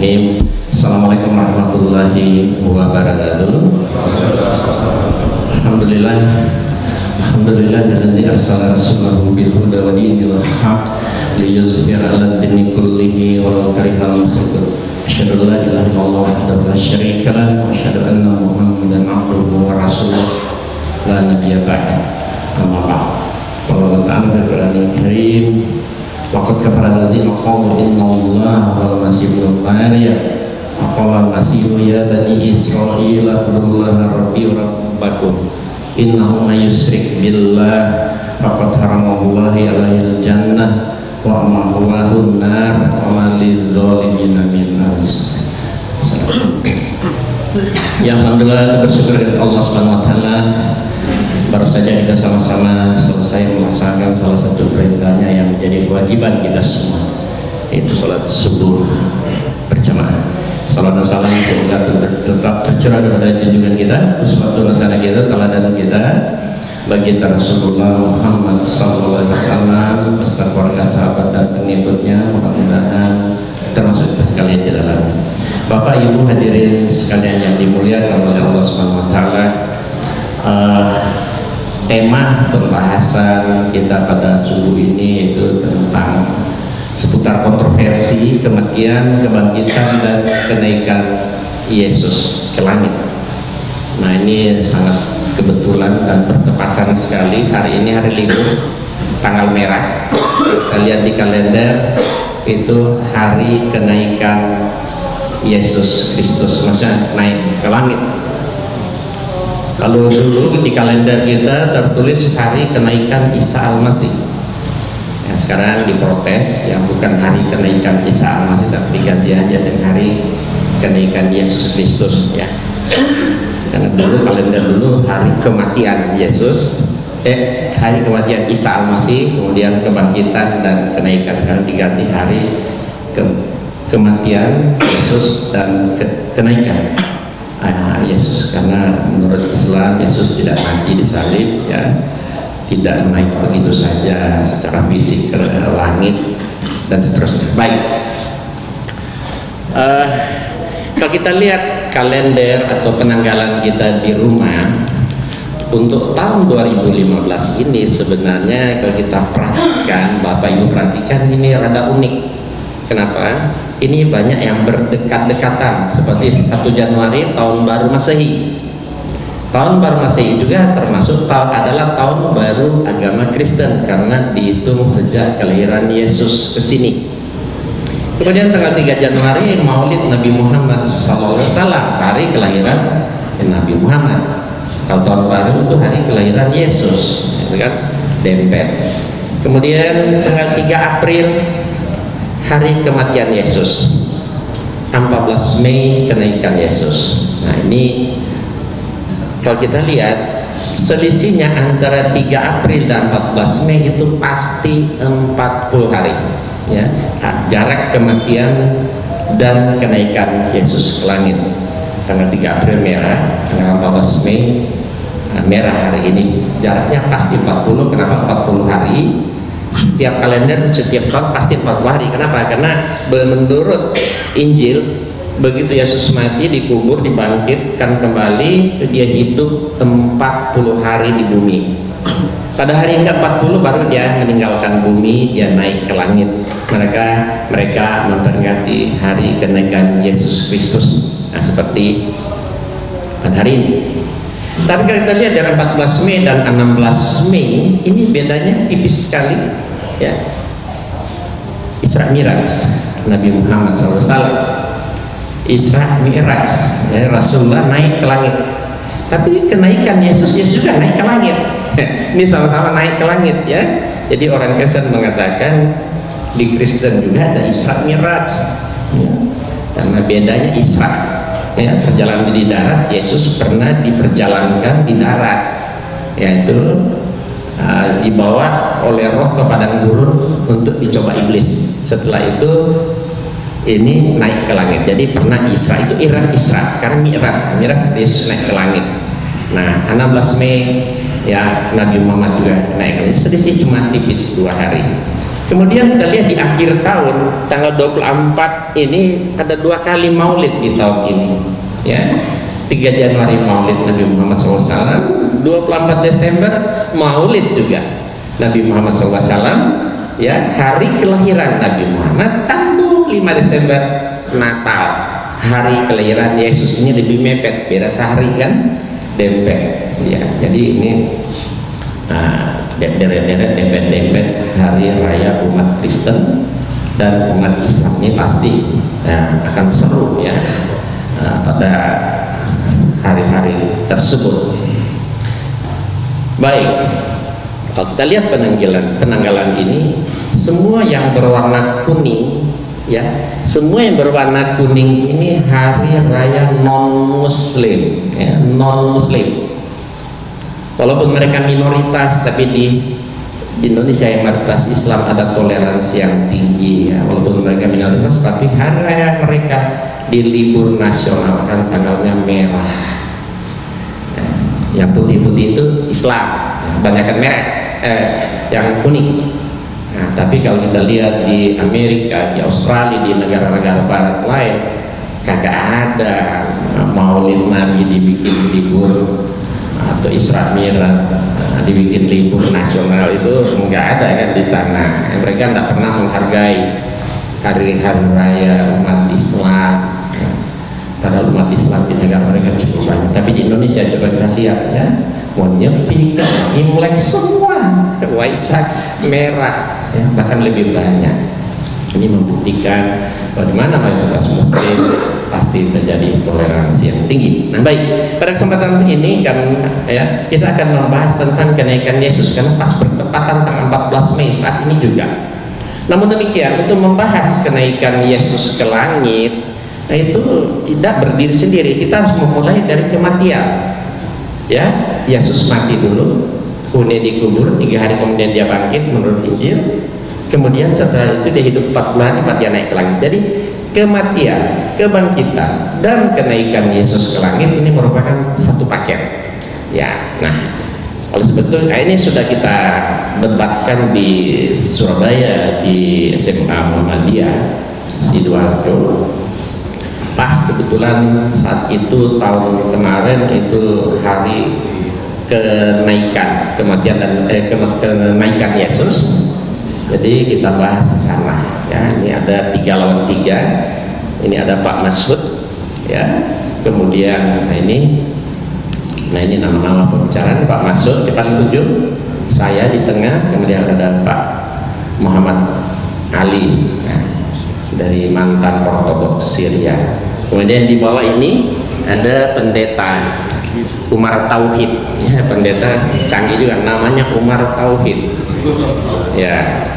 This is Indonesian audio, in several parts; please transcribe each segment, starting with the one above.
Bismillahirrahmanirrahim. Assalamualaikum warahmatullahi wabarakatuh. Alhamdulillah arsala rasulahu bil huda wa dinil haq liyuzhira 'ala ad-dini kullihi walau karihal musyrikun. Asyhadu an la ilaha illallah wahdahu la syarika lah wa asyhadu anna Muhammadan 'abduhu wa rasuluh la nabiyya ba'da. Amma ba'd. Qala ta'ala fil Qur'anil Karim waqad kafara alladziina qalu innallaha huwal masiihul Maryam qala al-masiihu ya bani Israila ibudullaha rabbi wa rabbakum innahu may yusyrik billah faqad haramallahi 'alaihil jannah wa ma'wahu an-nar wa ma lizzalimin min ansar. Ya, alhamdulillah, bersyukur kepada Allah Subhanahu wa taala. Baru saja kita sama-sama selesai melaksanakan salah satu perintahnya yang menjadi kewajiban kita semua, yaitu sholat subuh berjamaah. Salam dan salam semoga tetap tercurah kepada junjungan kita, uswatun hasanah kita, teladan kita, baginda Rasulullah Muhammad sallallahu alaihi wasallam beserta keluarga, sahabat dan pengikutnya, mudah-mudahan termasuk kita sekalian di dalamnya. Bapak Ibu hadirin sekalian yang dimuliakan oleh Allah Subhanahu wa taala, tema pembahasan kita pada subuh ini itu tentang seputar kontroversi kematian, kebangkitan dan kenaikan Yesus ke langit. Nah, ini sangat kebetulan dan bertepatan sekali. Hari ini hari libur, tanggal merah. Kita lihat di kalender itu hari kenaikan Yesus Kristus, maksudnya naik ke langit. Kalau dulu di kalender kita tertulis hari kenaikan Isa Al-Masih, ya, sekarang diprotes yang bukan hari kenaikan Isa Al-Masih tapi diganti aja dengan hari kenaikan Yesus Kristus, ya. Karena dulu kalender dulu hari kematian Yesus, hari kematian Isa Al-Masih, kemudian kebangkitan dan kenaikan. Sekarang diganti hari kematian Yesus dan kenaikan Yesus, karena menurut Islam Yesus tidak mati disalib, ya, tidak naik begitu saja secara fisik ke langit dan seterusnya. Baik, kalau kita lihat kalender atau penanggalan kita di rumah untuk tahun 2015 ini, sebenarnya kalau kita perhatikan, Bapak Ibu perhatikan, ini rada unik. Kenapa? Ini banyak yang berdekat-dekatan, seperti 1 Januari tahun baru Masehi. Tahun baru Masehi juga termasuk adalah tahun baru agama Kristen karena dihitung sejak kelahiran Yesus ke sini. Kemudian tanggal 3 Januari Maulid Nabi Muhammad SAW, hari kelahiran Nabi Muhammad. Kalau tahun baru itu hari kelahiran Yesus, itu kan dempet. Kemudian tanggal 3 April hari kematian Yesus, 14 Mei kenaikan Yesus. Nah, ini kalau kita lihat selisihnya antara 3 April dan 14 Mei itu pasti 40 hari, ya, jarak kematian dan kenaikan Yesus ke langit. Tanggal 3 April merah, tanggal 14 Mei merah hari ini, jaraknya pasti 40. Kenapa 40 hari? Setiap kalender, setiap tahun pasti 40 hari. Kenapa? Karena menurut Injil, begitu Yesus mati, dikubur, dibangkitkan kembali, dia hidup 40 hari di bumi. Pada hari ke-40 baru dia meninggalkan bumi, dia naik ke langit. Mereka memperingati hari kenaikan Yesus Kristus. Nah, seperti pada hari ini. Tapi kalau kita lihat dari 14 Mei dan 16 Mei, ini bedanya tipis sekali, ya. Isra Mi'raj Nabi Muhammad SAW, Isra Mi'raj, ya, Rasulullah naik ke langit. Tapi kenaikan Yesus juga naik ke langit. Ini sama-sama naik ke langit, ya. Jadi orang Kristen mengatakan di Kristen juga ada Isra Mi'raj, ya. Karena bedanya Isra, ya, perjalanan di darat. Yesus pernah diperjalankan di darat, yaitu dibawa oleh roh ke padang gurun untuk dicoba iblis. Setelah itu ini naik ke langit. Jadi pernah Isra, itu Isra, sekarang Mi'raj. Yesus naik ke langit. Nah, 16 Mei ya Nabi Muhammad juga naik ke langit. Selisih cuma tipis 2 hari. Kemudian kita lihat di akhir tahun tanggal 24 ini ada 2 kali maulid di tahun ini, ya. 3 Januari maulid Nabi Muhammad SAW, 24 Desember maulid juga Nabi Muhammad SAW, ya, hari kelahiran Nabi Muhammad. Tanggal 5 Desember Natal, hari kelahiran Yesus. Ini lebih mepet, beda sehari kan, dempet, ya. Jadi ini deret-deret, dempet-dempet hari raya umat Kristen dan umat Islam ini pasti akan seru, ya, pada hari-hari tersebut. Baik, kalau kita lihat penanggalan ini, semua yang berwarna kuning, ya, semua yang berwarna kuning ini hari raya non-Muslim, ya, non-Muslim. Walaupun mereka minoritas, tapi di Indonesia yang mayoritas Islam ada toleransi yang tinggi, ya. Walaupun mereka minoritas, tapi hari raya mereka di libur nasional kan tanggalnya merah, ya. Yang putih-putih itu Islam, kebanyakan merah, yang kuning. Nah, tapi kalau kita lihat di Amerika, di Australia, di negara-negara barat lain, kagak ada maulid Nabi dibikin libur atau Isra Mi'raj dibikin libur nasional, itu nggak ada kan di sana. Mereka nggak pernah menghargai hari-hari raya umat Islam, ya. Padahal umat Islam di negara mereka cukup banyak, tapi di Indonesia coba kita lihat, ya, mau Nyepi, Imlek semua, Waisak merah, ya, bahkan lebih banyak. Ini membuktikan bagaimana mayoritas Muslim pasti terjadi toleransi yang tinggi. Nah, baik, pada kesempatan ini kan, ya, kita akan membahas tentang kenaikan Yesus karena pas bertepatan tanggal 14 Mei saat ini juga. Namun demikian, untuk membahas kenaikan Yesus ke langit, nah, itu tidak berdiri sendiri. Kita harus memulai dari kematian, ya. Yesus mati dulu, kemudian dikubur, 3 hari kemudian dia bangkit menurut Injil. Kemudian setelah itu dia hidup 40 hari, dia naik ke langit. Jadi kematian, kebangkitan, dan kenaikan Yesus ke langit ini merupakan satu paket, ya. Nah, oleh sebetulnya ini sudah kita debatkan di Surabaya di SMA Muhammadiyah Sidoarjo. Pas kebetulan saat itu tahun kemarin itu hari kenaikan kematian dan kenaikan Yesus. Jadi kita bahas di sana, ya. Ini ada 3 lawan 3. Ini ada Pak Masud, ya. Kemudian ini nama-nama pembicara. Pak Masud di paling ujung, saya di tengah, kemudian ada Pak Muhammad Ali, ya, dari mantan Ortodoks Syria. Kemudian di bawah ini ada pendeta Umar Tauhid, ya, pendeta canggih juga, namanya Umar Tauhid, ya.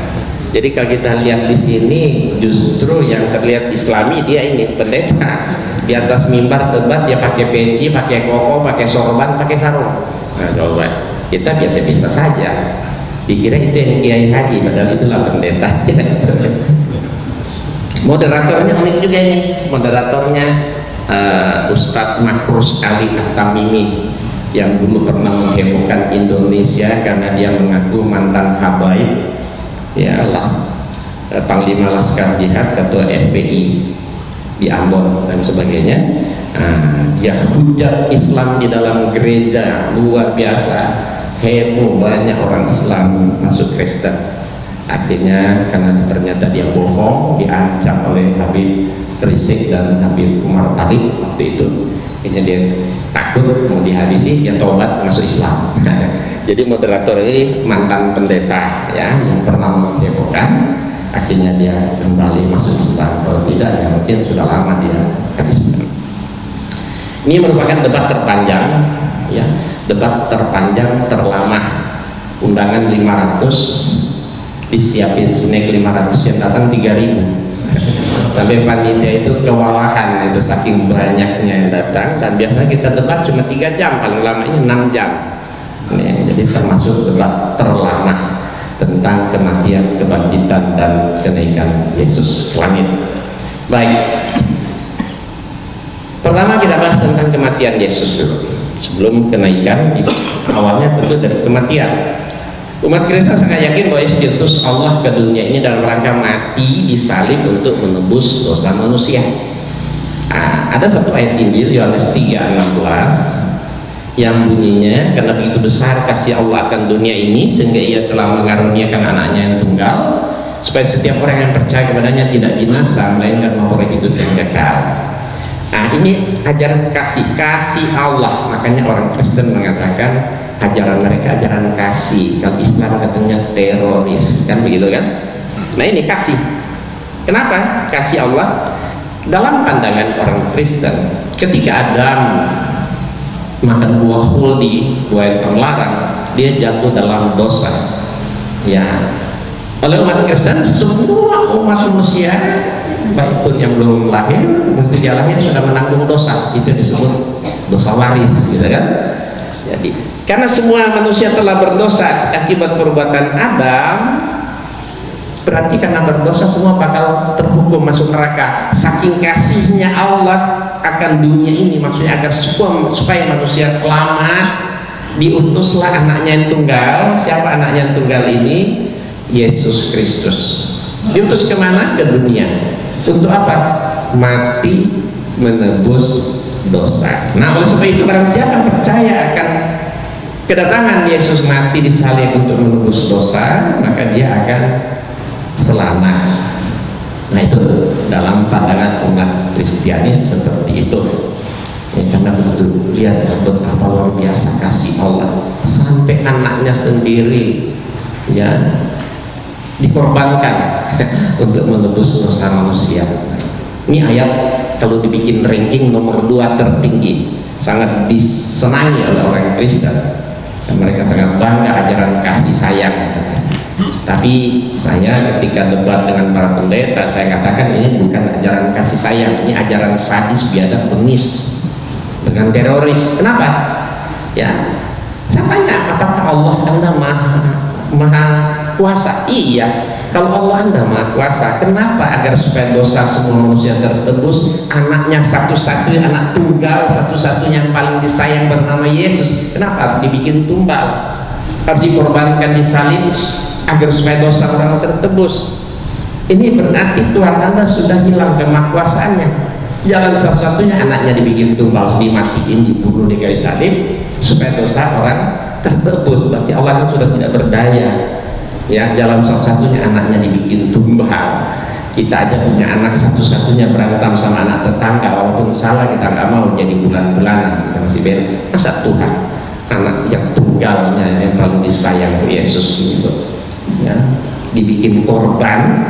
Jadi kalau kita lihat di sini, justru yang terlihat Islami dia ini pendeta. Di atas mimbar debat dia pakai peci, pakai koko, pakai sorban, pakai sarung. Nah, coba kita biasa-biasa saja. Dikira itu yang Kiai Haji, padahal itulah pendeta. Moderatornya unik juga ini. Moderatornya Ustadz Makrus Ali At-Tamimi, yang dulu pernah menghebohkan Indonesia karena dia mengaku mantan habaib, ya Allah, Panglima Laskar Jihad, ketua FPI di Ambon dan sebagainya. Dia hujat Islam di dalam gereja luar biasa, heboh, banyak orang Islam masuk Kristen. Akhirnya karena ternyata dia bohong, diancam oleh Habib Rizik dan Habib Umar Talib waktu itu. Akhirnya dia takut mau dihabisi, dia tobat masuk Islam. Jadi moderator ini mantan pendeta, ya, yang pernah menghebohkan. Akhirnya dia kembali masuk Islam. Kalau tidak, ya mungkin sudah lama dia Kristen. Ini merupakan debat terpanjang, ya, debat terpanjang terlama. Undangan 500, disiapin snack 500, yang datang 3000. Sampai panitia itu kewalahan, itu saking banyaknya yang datang. Dan biasanya kita debat cuma 3 jam, paling lama ini 6 jam. Jadi termasuk debat terlama tentang kematian, kebangkitan, dan kenaikan Yesus ke langit. Baik, pertama kita bahas tentang kematian Yesus dulu. Sebelum kenaikan, awalnya tentu dari kematian. Umat Kristen sangat yakin bahwa Yesus Kristus Allah ke dunia ini dalam rangka mati disalib untuk menebus dosa manusia. Ada satu ayat Injil Yohanes 3:16 yang bunyinya, karena begitu besar kasih Allah akan dunia ini sehingga ia telah mengaruniakan anaknya yang tunggal supaya setiap orang yang percaya kepadanya tidak binasa melainkan memperoleh hidup yang kekal. Ini ajaran kasih Allah. Makanya orang Kristen mengatakan ajaran mereka ajaran kasih. Kalau Islam katanya teroris, kan begitu kan? Nah, ini kasih. Kenapa kasih Allah? Dalam pandangan orang Kristen, ketika Adam makan buah khuldi, buah yang terlarang, dia jatuh dalam dosa. Ya, oleh umat Kristen, semua umat manusia, baik pun yang belum lahir, mungkin dia lahir sudah menanggung dosa. Itu disebut dosa waris, gitu kan? Jadi, karena semua manusia telah berdosa akibat perbuatan Adam, berarti karena berdosa semua bakal terhukum masuk neraka. Saking kasihnya Allah akan dunia ini, maksudnya agar supaya manusia selamat, diutuslah anaknya yang tunggal. Siapa anaknya yang tunggal ini? Yesus Kristus. Diutus kemana? Ke dunia. Untuk apa? Mati menebus dosa. Nah, oleh sebab itu barang siapa percaya akan kedatangan Yesus mati disalib untuk menebus dosa, maka dia akan selamat. Nah, itu dalam pandangan umat Kristiani seperti itu. Karena betul, lihat betapa luar biasa kasih Allah sampai anaknya sendiri ya dikorbankan untuk menebus dosa manusia. Ini ayat kalau dibikin ranking nomor 2 tertinggi, sangat disenangi oleh orang Kristen dan mereka sangat bangga ajaran kasih sayang. Tapi saya ketika debat dengan para pendeta, saya katakan ini bukan ajaran kasih sayang, ini ajaran sadis, biadab, bengis dengan teroris. Kenapa? Ya, saya tanya, apakah Allah Anda maha kuasa? Iya. Kalau Allah Anda maha kuasa, kenapa agar supaya dosa semua manusia tertebus, anaknya satu-satunya, anak tunggal satu-satunya yang paling disayang bernama Yesus, kenapa harus dibikin tumbal, harus dikorbankan, disalib agar supaya dosa orang tertebus? Ini berarti Tuhan Anda sudah hilang kemahakuasaannya. Jalan satu-satunya anaknya dibikin tumbal, dimatiin, dibunuh di kayu salib supaya dosa orang tertebus. Berarti Allah sudah tidak berdaya. Ya, jalan satu-satunya anaknya dibikin tumbal. Kita aja punya anak satu-satunya berantem sama anak tetangga, walaupun salah kita nggak mau jadi bulan-bulanan. Masa Tuhan anak yang tunggalnya yang paling disayang Yesus gitu ya dibikin korban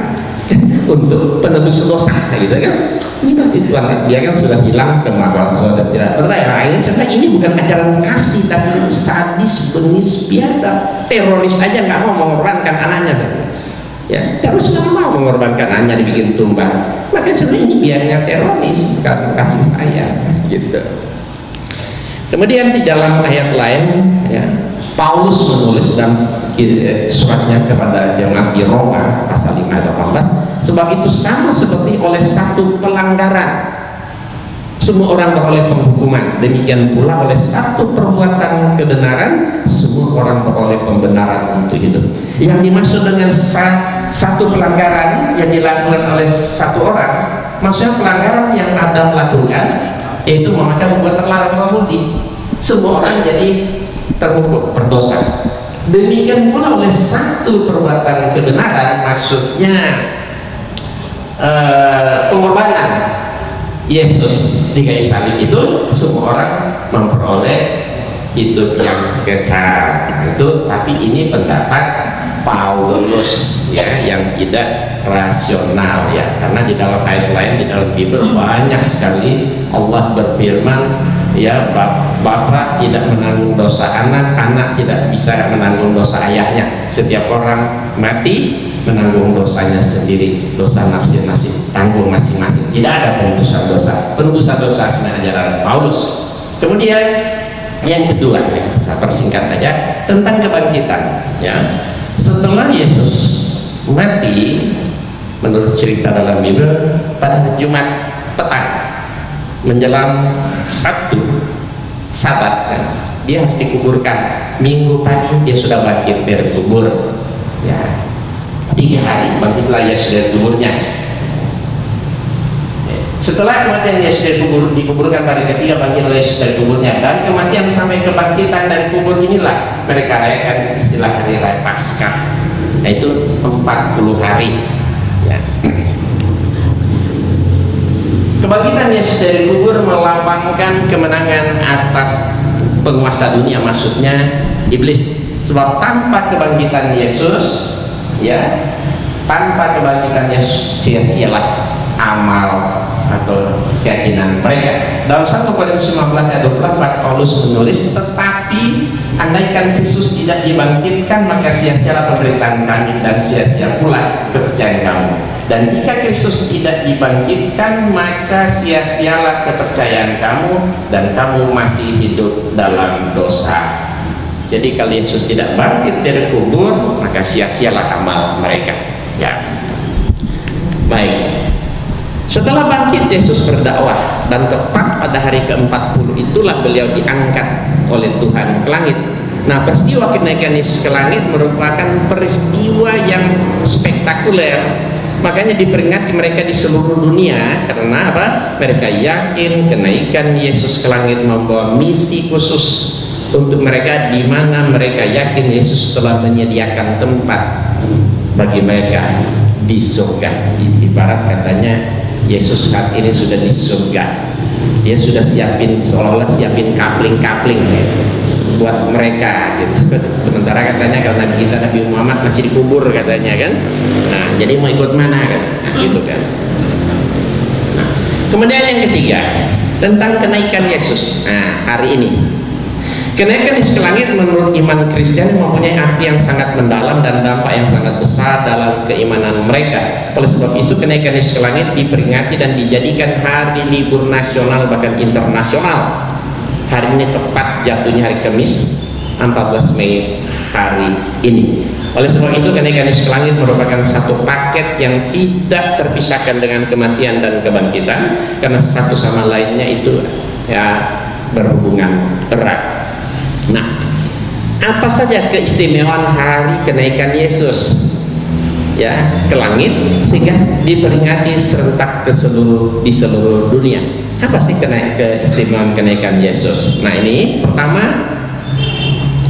untuk penebus dosa, gitu kan? Ini berarti Tuhan dia kan sudah hilang kemahakuasaan, sudah tidak berdaya. Ini bukan ajaran kasih, tapi sadis, bengis, biadab. Teroris aja nggak mau mengorbankan anaknya, ya. Teroris nggak mau mengorbankan anaknya dibikin tumbal. Maka sebenarnya ini biarnya teroris, bukan kasih sayang, gitu. Kemudian di dalam ayat lain, ya, Paulus menulis dalam suratnya kepada jemaat di Roma pasal 5 ayat 18, sebab itu sama seperti oleh satu pelanggaran semua orang beroleh penghukuman, demikian pula oleh satu perbuatan kebenaran semua orang beroleh pembenaran untuk hidup. Yang dimaksud dengan satu pelanggaran yang dilakukan oleh satu orang, maksudnya pelanggaran yang Adam lakukan, yaitu memakai perbuatan larang mabudi. Semua orang jadi terhukum berdosa. Demikian pula oleh satu perbuatan kebenaran, maksudnya pengorbanan Yesus di kayu salib itu, semua orang memperoleh hidup yang kekal. Itu, tapi ini pendapat Paulus ya, yang tidak rasional ya, karena di dalam ayat lain di dalam Bible banyak sekali Allah berfirman ya, bapak tidak menanggung dosa anak, anak tidak bisa menanggung dosa ayahnya. Setiap orang mati menanggung dosanya sendiri, dosa nafsi tanggung masing-masing. Tidak ada penebusan dosa. Penebusan dosa sebenarnya ajaran Paulus. Kemudian yang kedua, ya, saya persingkat saja tentang kebangkitan. Ya, setelah Yesus mati, menurut cerita dalam Bible, pada hari Jumat petang menjelang Sabtu, Sabat kan, dia harus dikuburkan. Minggu pagi dia sudah bangkit dari kubur. Ya, 3 hari bangkitlah Yesus dari kuburnya. Setelah kematian Yesus dikuburkan pada ketiga, bangkitlah Yesus dari kuburnya. Dari kematian sampai kebangkitan dari kubur inilah mereka rayakan istilah hari raya Paskah, yaitu 40 hari. Ya. Kebangkitan Yesus dari kubur melambangkan kemenangan atas penguasa dunia, maksudnya iblis. Sebab tanpa kebangkitan Yesus, ya, tanpa kebangkitan Yesus sia-sialah amal atau keyakinan mereka. Dalam 1 Korintus 15 ayat 24 Paulus menulis, tetapi andaikan Kristus tidak dibangkitkan, maka sia-sialah pemberitaan kami dan sia-sia pula kepercayaan kamu. Dan jika Kristus tidak dibangkitkan, maka sia-sialah kepercayaan kamu dan kamu masih hidup dalam dosa. Jadi kalau Yesus tidak bangkit dari kubur, maka sia-sialah amal mereka. Ya. Baik. Setelah bangkit, Yesus berdakwah, dan tepat pada hari ke-40 itulah beliau diangkat oleh Tuhan ke langit. Nah, peristiwa kenaikan Yesus ke langit merupakan peristiwa yang spektakuler. Makanya diperingati mereka di seluruh dunia. Karena apa? Mereka yakin kenaikan Yesus ke langit membawa misi khusus untuk mereka, di mana mereka yakin Yesus telah menyediakan tempat bagi mereka di surga. Ibarat katanya Yesus saat ini sudah di surga. Dia sudah siapin, seolah-olah siapin kapling-kapling ya, buat mereka gitu. Sementara katanya kalau Nabi kita Nabi Muhammad masih dikubur katanya kan. Nah, jadi mau ikut mana kan? Nah, gitu kan. Nah, kemudian yang ketiga tentang kenaikan Yesus. Nah, hari ini kenaikan Yesus ke langit menurut iman Kristiani mempunyai arti yang sangat mendalam dan dampak yang sangat besar dalam keimanan mereka. Oleh sebab itu kenaikan Yesus ke langit diperingati dan dijadikan hari libur nasional bahkan internasional. Hari ini tepat jatuhnya hari Kamis 14 Mei hari ini. Oleh sebab itu kenaikan Yesus ke langit merupakan satu paket yang tidak terpisahkan dengan kematian dan kebangkitan, karena satu sama lainnya itu ya berhubungan erat. Nah, apa saja keistimewaan hari kenaikan Yesus ya ke langit sehingga diperingati serentak di seluruh dunia? Apa sih keistimewaan kenaikan Yesus? Nah, ini pertama,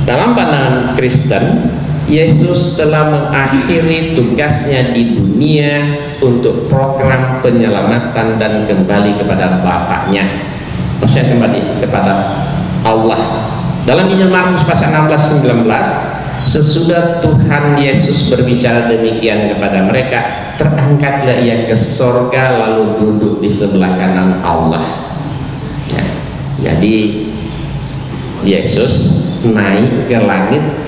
dalam pandangan Kristen, Yesus telah mengakhiri tugasnya di dunia untuk program penyelamatan dan kembali kepada Bapaknya. Maksudnya kembali kepada Allah. Dalam Injil Markus pasal 16-19, sesudah Tuhan Yesus berbicara demikian kepada mereka, terangkatlah ia ke sorga lalu duduk di sebelah kanan Allah. Ya, jadi Yesus naik ke langit,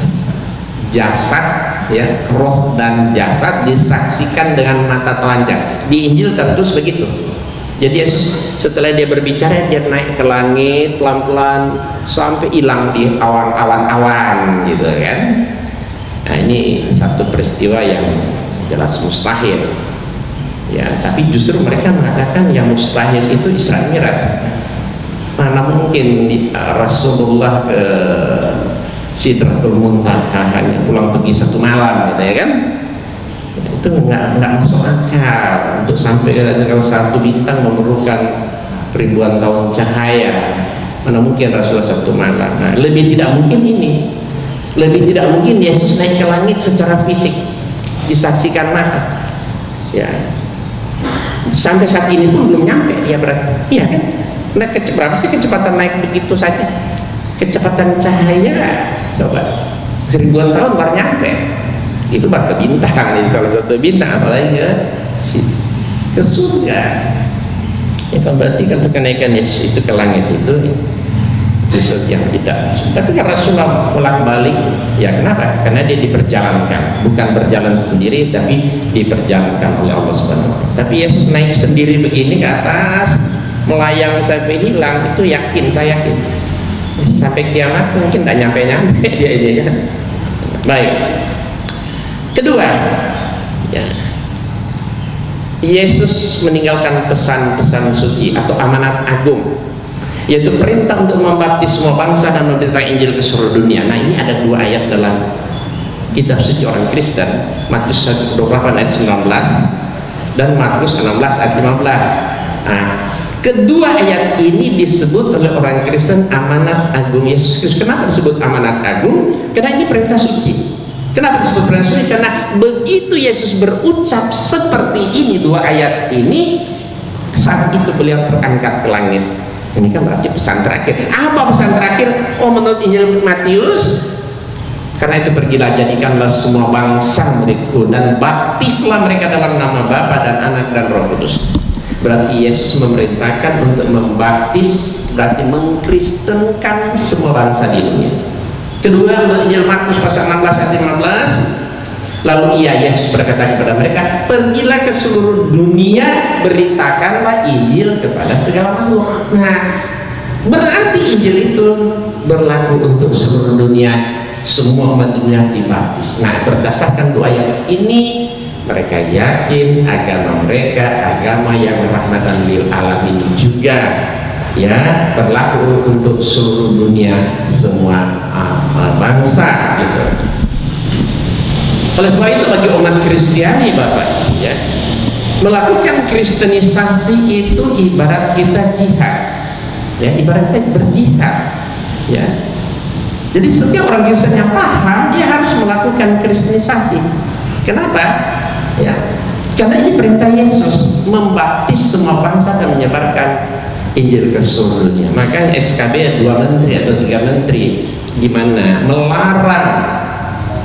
jasad ya, roh dan jasad disaksikan dengan mata telanjang. Di Injil tertulis begitu. Jadi Yesus setelah dia berbicara, dia naik ke langit pelan-pelan sampai hilang di awan-awan gitu kan. Nah, ini satu peristiwa yang jelas mustahil ya, tapi justru mereka mengatakan yang mustahil itu Isra Mi'raj. Mana mungkin Rasulullah ke Sidratul Muntaha hanya pulang pergi 1 malam gitu ya kan. Itu nggak masuk akal. Untuk sampai kalau 1 bintang memerlukan ribuan tahun cahaya, mana mungkin Rasulullah 1 malam. Nah, lebih tidak mungkin ini, lebih tidak mungkin Yesus naik ke langit secara fisik disaksikan mata ya, sampai saat ini pun belum nyampe ya, berarti iya kan. Nah, berapa sih kecepatan naik begitu saja? Kecepatan cahaya coba 1000-an tahun baru nyampe. Itu baru ke bintang nih, kalau 1 bintang apalagi ke surga ya kan. Berarti kan kenaikan Yesus itu ke langit itu sesuatu yang tidak. Tapi kan Rasulullah bolak-balik ya, kenapa? Karena dia diperjalankan, bukan berjalan sendiri tapi diperjalankan oleh Allah Subhanahu wa Ta'ala. Tapi Yesus naik sendiri begini ke atas, melayang sampai hilang, itu yakin, saya yakin sampai kiamat mungkin tidak nyampe-nyampe dia ini kan. Baik, kedua ya, Yesus meninggalkan pesan-pesan suci atau amanat agung. yaitu perintah untuk membaptis semua bangsa dan memberitakan Injil ke seluruh dunia. Nah, ini ada dua ayat dalam kitab suci orang Kristen, Matius 28 ayat 19 dan Markus 16 ayat 15. Nah, kedua ayat ini disebut oleh orang Kristen amanat agung Yesus Kristus. Kenapa disebut amanat agung? Karena ini perintah suci. Kenapa disebut perintah suci? Karena begitu Yesus berucap seperti ini, dua ayat ini, saat itu beliau terangkat ke langit. Ini kan berarti pesan terakhir. Apa pesan terakhir? Oh, menurut Injil Matius, karena itu pergilah, jadikanlah semua bangsa muridku dan baptislah mereka dalam nama Bapa dan Anak dan Roh Kudus. Berarti Yesus memerintahkan untuk membaptis, berarti mengkristenkan semua bangsa di dunia. Kedua, menurut Injil Markus pasal 16 ayat 15, lalu Yesus berkata kepada mereka, pergilah ke seluruh dunia, beritakanlah Injil kepada segala makhluk. Nah, berarti Injil itu berlaku untuk seluruh dunia, semua umat dunia dibaptis. Nah, berdasarkan dua ayat ini, mereka yakin agama mereka agama yang rahmatan lil alamin juga, ya, berlaku untuk seluruh dunia, semua bangsa gitu. Oleh sebab itu bagi umat Kristiani, Bapak, ya, melakukan kristenisasi itu ibarat kita jihad, ya, ibarat kita berjihad, ya. Jadi setiap orang Kristen yang paham, dia harus melakukan kristenisasi. Kenapa? Ya, karena ini perintah Yesus, membaptis semua bangsa dan menyebarkan Injil ke seluruh dunia. Makanya SKB 2 menteri atau 3 menteri gimana melarang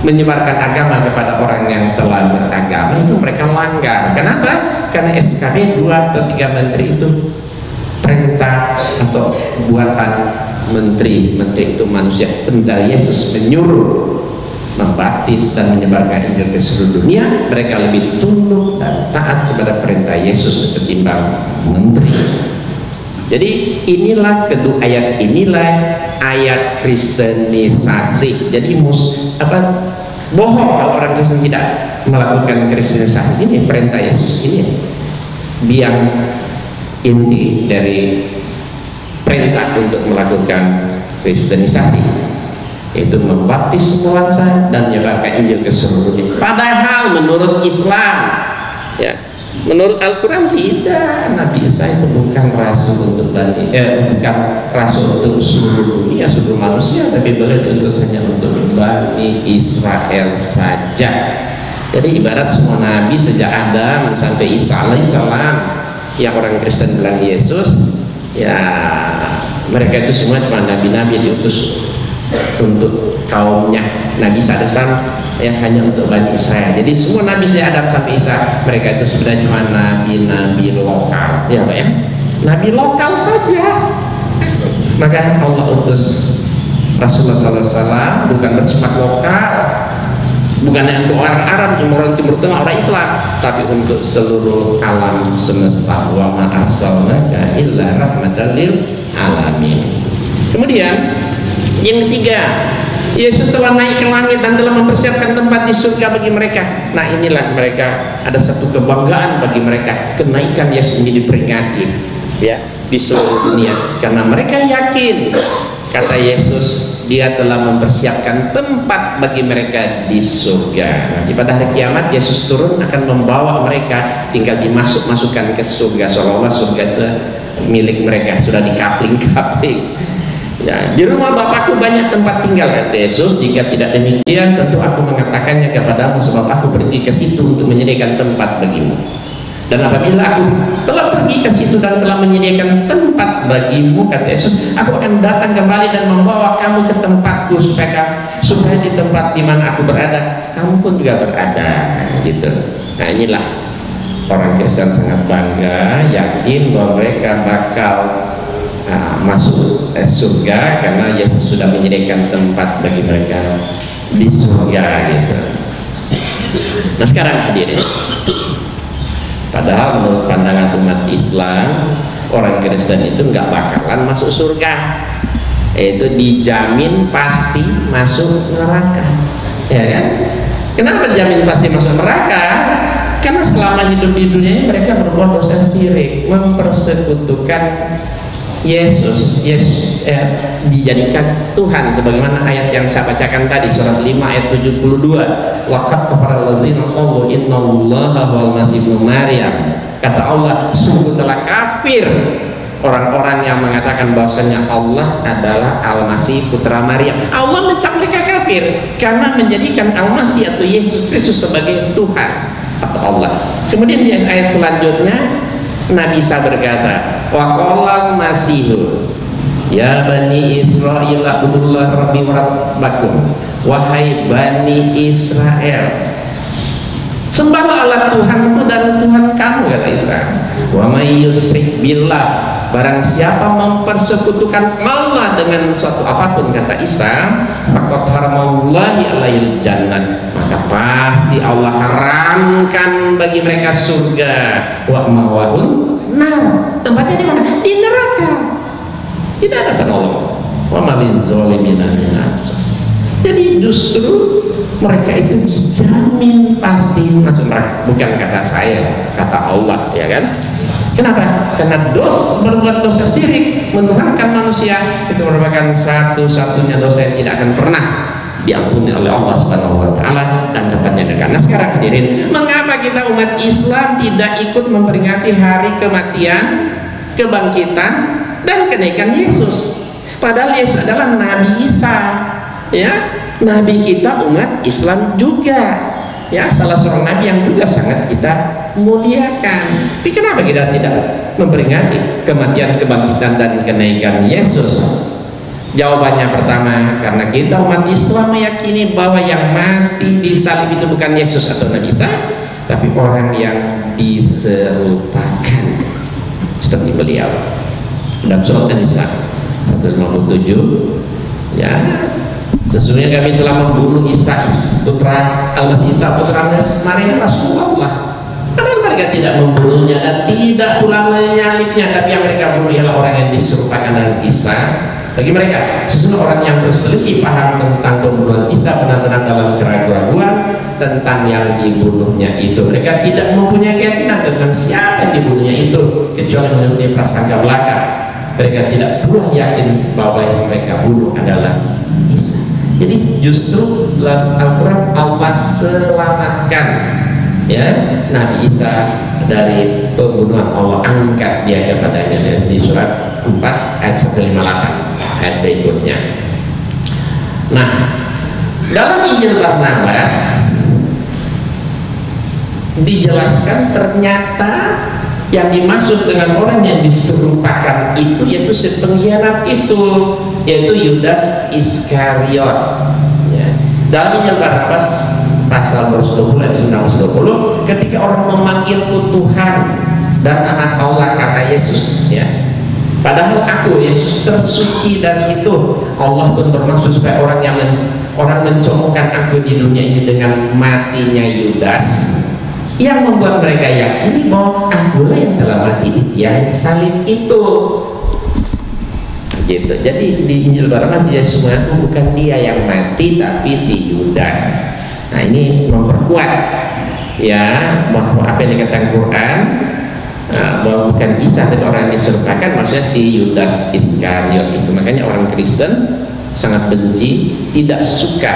menyebarkan agama kepada orang yang telah beragama, itu mereka langgar. Kenapa? Karena SKB 2 atau 3 menteri itu perintah atau buatan menteri. Menteri itu manusia. Sementara Yesus menyuruh membaptis dan menyebarkan Injil ke seluruh dunia, mereka lebih tunduk dan taat kepada perintah Yesus ketimbang menteri. Jadi inilah kedua ayat, inilah ayat kristenisasi. Jadi bohong kalau orang Kristen tidak melakukan kristenisasi. Ini perintah Yesus, ini biang inti dari perintah untuk melakukan kristenisasi, yaitu membaptis semua bangsa dan menyebarkan Injil ke seluruh dunia. Padahal menurut Islam, ya, menurut Al-Quran tidak, Nabi Isa itu bukan rasul untuk bukan rasul untuk seluruh dunia, seluruh manusia, tapi beliau diutus hanya untuk Bani Israel saja. Jadi ibarat semua nabi sejak Adam sampai Isa alaihissalam, yang orang Kristen bilang Yesus, ya mereka itu semua cuma nabi-nabi diutus untuk kaumnya. Nabi Isa ya hanya untuk Bani Israel. Jadi semua nabi sejak Adam sampai Isa, mereka itu sebenarnya cuma nabi-nabi lokal, ya Pak ya, nabi lokal saja. Maka Allah utus Rasulullah SAW bukan bersifat lokal, bukan hanya untuk orang Arab, cuma orang Timur Tengah, orang Islam, tapi untuk seluruh alam semesta. Wa ma arsalnaka illa rahmatan lil alamin. Kemudian yang ketiga, Yesus telah naik ke langit dan telah mempersiapkan tempat di surga bagi mereka. Nah, inilah mereka, ada satu kebanggaan bagi mereka, kenaikan Yesus ini diperingati, ya, di seluruh dunia, karena mereka yakin, kata Yesus, dia telah mempersiapkan tempat bagi mereka di surga. Nah, pada hari kiamat Yesus turun akan membawa mereka, tinggal dimasukkan ke surga, seolah-olah surga itu milik mereka, sudah dikapling-kapling. Ya, di rumah Bapakku banyak tempat tinggal, kata Yesus. Jika tidak demikian, tentu aku mengatakannya kepadamu, sebab aku pergi ke situ untuk menyediakan tempat bagimu. Dan apabila aku telah pergi ke situ dan telah menyediakan tempat bagimu, kata Yesus, aku akan datang kembali dan membawa kamu ke tempatku, supaya di tempat di mana aku berada, kamu pun juga berada. Gitu. Nah, inilah orang Kristen sangat bangga, yakin bahwa mereka bakal masuk surga karena Yesus sudah menyediakan tempat bagi mereka di surga, gitu. Nah, sekarang hadirin, padahal menurut pandangan umat Islam, orang Kristen itu nggak bakalan masuk surga, itu dijamin pasti masuk neraka, ya kan? Kenapa dijamin pasti masuk neraka? Karena selama hidup di dunia ini mereka berbuat dosa syirik, mempersekutukan Yesus dijadikan Tuhan, sebagaimana ayat yang saya bacakan tadi, surat 5 ayat 72. Waqad kafara allazina qalu innallaha wal masih ibnu Maryam. Kata Allah, sungguh telah kafir orang-orang yang mengatakan bahwasanya Allah adalah Al-Masih putra Maryam. Allah mencap mereka kafir karena menjadikan Al-Masih atau Yesus Kristus sebagai Tuhan atau Allah. Kemudian di ayat selanjutnya Nabi Isa berkata, wa qala Masihu ya bani Israil abudullah rabbi wa rabbakum, wahai bani Israel, sembahlah Allah Tuhanku dan Tuhan kamu, kata Isa. Wa may yusyrik billah, barang siapa mempersekutukan Allah dengan suatu apapun, kata Isa, faqad haramallahi alaihil jannah, maka pasti Allah haramkan bagi mereka surga, wa mawahun nar, tempatnya di mana? Di neraka. Tidak ada penolong. Wa malil zalimina min ansar. Jadi justru mereka itu dijamin pasti masuk neraka. Bukan kata saya, kata Allah, ya kan? Kenapa? Karena berbuat dosa syirik, menuhankan manusia, itu merupakan satu-satunya dosa yang tidak akan pernah diampuni oleh Allah Subhanahu wa taala dan tempatnya neraka. Nah, sekarang hadirin, mengapa kita umat Islam tidak ikut memperingati hari kematian, kebangkitan dan kenaikan Yesus? Padahal Yesus adalah Nabi Isa, ya, Nabi kita umat Islam juga, ya, salah seorang Nabi yang juga sangat kita muliakan. Tapi kenapa kita tidak memperingati kematian, kebangkitan dan kenaikan Yesus? Jawabannya pertama, karena kita umat Islam meyakini bahwa yang mati di salib itu bukan Yesus atau Nabi Isa, tapi orang yang diserupakan seperti beliau. Dalam surat An-Nisa 157, ya, sesungguhnya kami telah membunuh Isa putra Al-Masih, Isa putra Maryam Rasulullah. Padahal mereka tidak membunuhnya dan tidak pula menyalibnya, tapi yang mereka bunuh ialah orang yang diserupakan dengan Isa. Bagi mereka, sesungguhnya orang yang berselisih paham tentang pembunuhan Isa benar-benar dalam keraguan-raguan tentang yang dibunuhnya itu. Mereka tidak mempunyai keyakinan tentang siapa yang dibunuhnya itu, kecuali mempunyai prasangka belaka. Mereka tidak pula yakin bahwa yang mereka bunuh adalah Isa. Jadi justru dalam Al-Quran Allah selamatkan, ya, Nabi Isa dari pembunuhan. Allah angkat dia kepadanya di surat 4 ayat 158 ayat berikutnya. Nah, dalam Injil Barnabas dijelaskan ternyata yang dimaksud dengan orang yang diserupakan itu yaitu si pengkhianat itu, yaitu Yudas Iskariot, ya. Dalam Injil Barnabas pasal 20 ayat 19-20, ketika orang memanggilku Tuhan dan anak Allah, kata Yesus, ya, padahal aku Yesus tersuci dari itu, Allah pun bermaksud supaya orang mencomokkan aku di dunia ini dengan matinya Yudas, yang membuat mereka yakini bahwa akulah yang telah mati di tiang salib itu. Gitu. Jadi di Injil Barnabas Yesus mengaku bukan dia yang mati tapi si Yudas. Nah, ini memperkuat, ya, bahwa apa yang dikatakan Quran, bahwa bukan Isa tapi orang yang diserupakan, maksudnya si Yudas Iskariot itu. Makanya orang Kristen sangat benci, tidak suka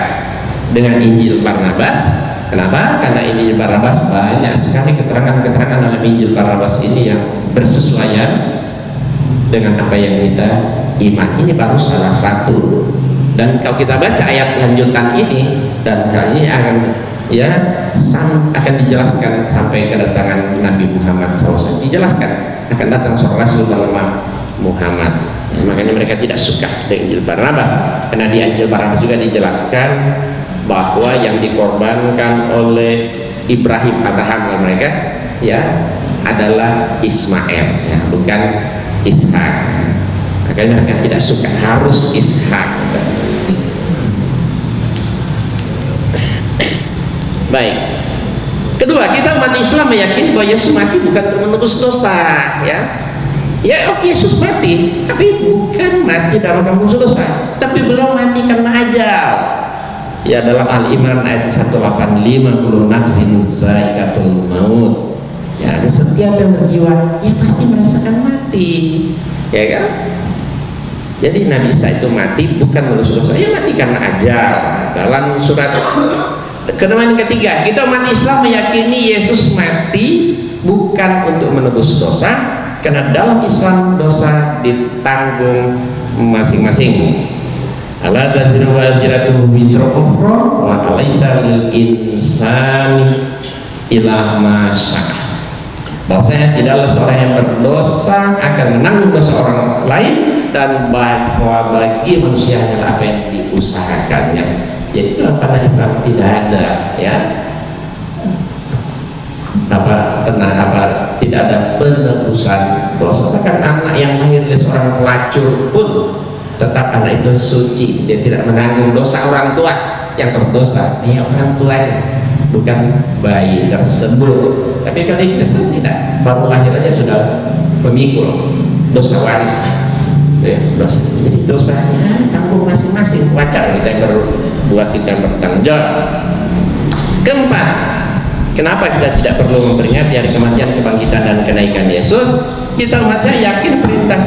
dengan Injil Barnabas. Kenapa? Karena Injil Barnabas banyak sekali keterangan-keterangan dalam Injil Barnabas ini yang bersesuaian dengan apa yang kita iman. Ini baru salah satu. Dan kalau kita baca ayat lanjutan ini, dan hal ini akan, ya, akan dijelaskan sampai kedatangan Nabi Muhammad SAW. Dijelaskan akan datang seorang Rasul bernama Muhammad. Ya, makanya mereka tidak suka dengan Injil Barnabas, karena di Injil Barnabas juga dijelaskan bahwa yang dikorbankan oleh Ibrahim Abraham mereka, ya, adalah Ismail, ya, bukan Ishak. Makanya mereka tidak suka, harus Ishak. Baik. Kedua, kita umat Islam meyakini bahwa Yesus mati bukan untuk menebus dosa, ya. Ya, Yesus mati, tapi bukan mati dalam menebus dosa, tapi beliau mati karena ajal. Ya, dalam Al-Imran ayat 185, kullu nafsin za'iqatul maut. Ya, setiap yang berjiwa ya pasti merasakan mati, ya kan? Jadi Nabi Isa itu mati bukan menebus dosa, ya mati karena ajal. Dalam surat kedua ketiga, kita umat Islam meyakini Yesus mati bukan untuk menebus dosa, karena dalam Islam dosa ditanggung masing-masing. Ala taziru waziratun wizra ukhra wa alaysa lil insani illa ma syaa. Bahwasanya tidaklah seorang yang berdosa akan menanggung dosa orang lain, dan bahwa bagi manusia hanyalah apa yang diusahakannya. Jadi pada Islam tidak ada ya tidak ada penebusan dosa. Bahkan anak yang lahir dari seorang pelacur pun tetap anak itu suci, dia tidak menanggung dosa orang tua. Yang berdosa ya orang tuanya, bukan bayi tersebut. Tapi kalau Kristen tidak, baru lahir aja sudah pemikul dosa waris ya, dosa. Jadi dosanya tanggung masing-masing, wajar kita yang berbuat, kita yang bertanggung jawab. Keempat, kenapa kita tidak perlu memperingati hari kematian, kebangkitan, dan kenaikan Yesus? Kita umatnya yakin perintah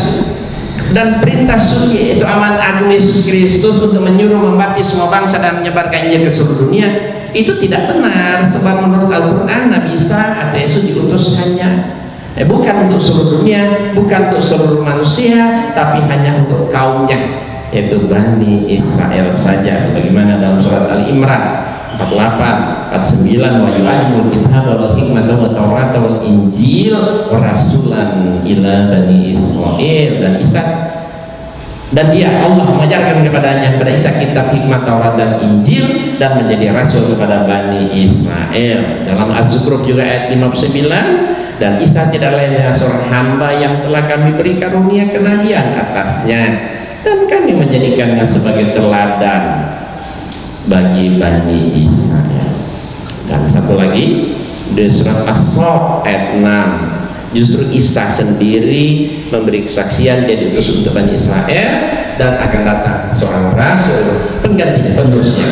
suci, yaitu amanat agung Yesus Kristus untuk menyuruh membaptis semua bangsa dan menyebarkan Injil ke seluruh dunia, itu tidak benar. Sebab menurut Al-Quran, Nabi Isa atau Yesus diutus hanya bukan untuk seluruh dunia, bukan untuk seluruh manusia, tapi hanya untuk kaumnya, yaitu Bani Israel saja, sebagaimana dalam surat Ali-Imran 48, 49, wa yu'allimul kitaba wal hikmata wa tawrata wal injil wa rasulan ila Bani Israel. Dan dia Allah mengajarkan kepada Isa kitab, hikmat, Taurat, dan Injil, dan menjadi rasul kepada Bani Israel. Dalam Az-Zukhruf juga ayat 59, dan Isa tidak lainnya seorang hamba yang telah kami beri karunia kenabian atasnya, dan kami menjadikannya sebagai teladan bagi Bani Israel. Dan satu lagi di surat As-Saff ayat 6, justru Isa sendiri memberi kesaksian dia diutus untuk Bani Israel, dan akan datang seorang rasul penggantinya, penerusnya,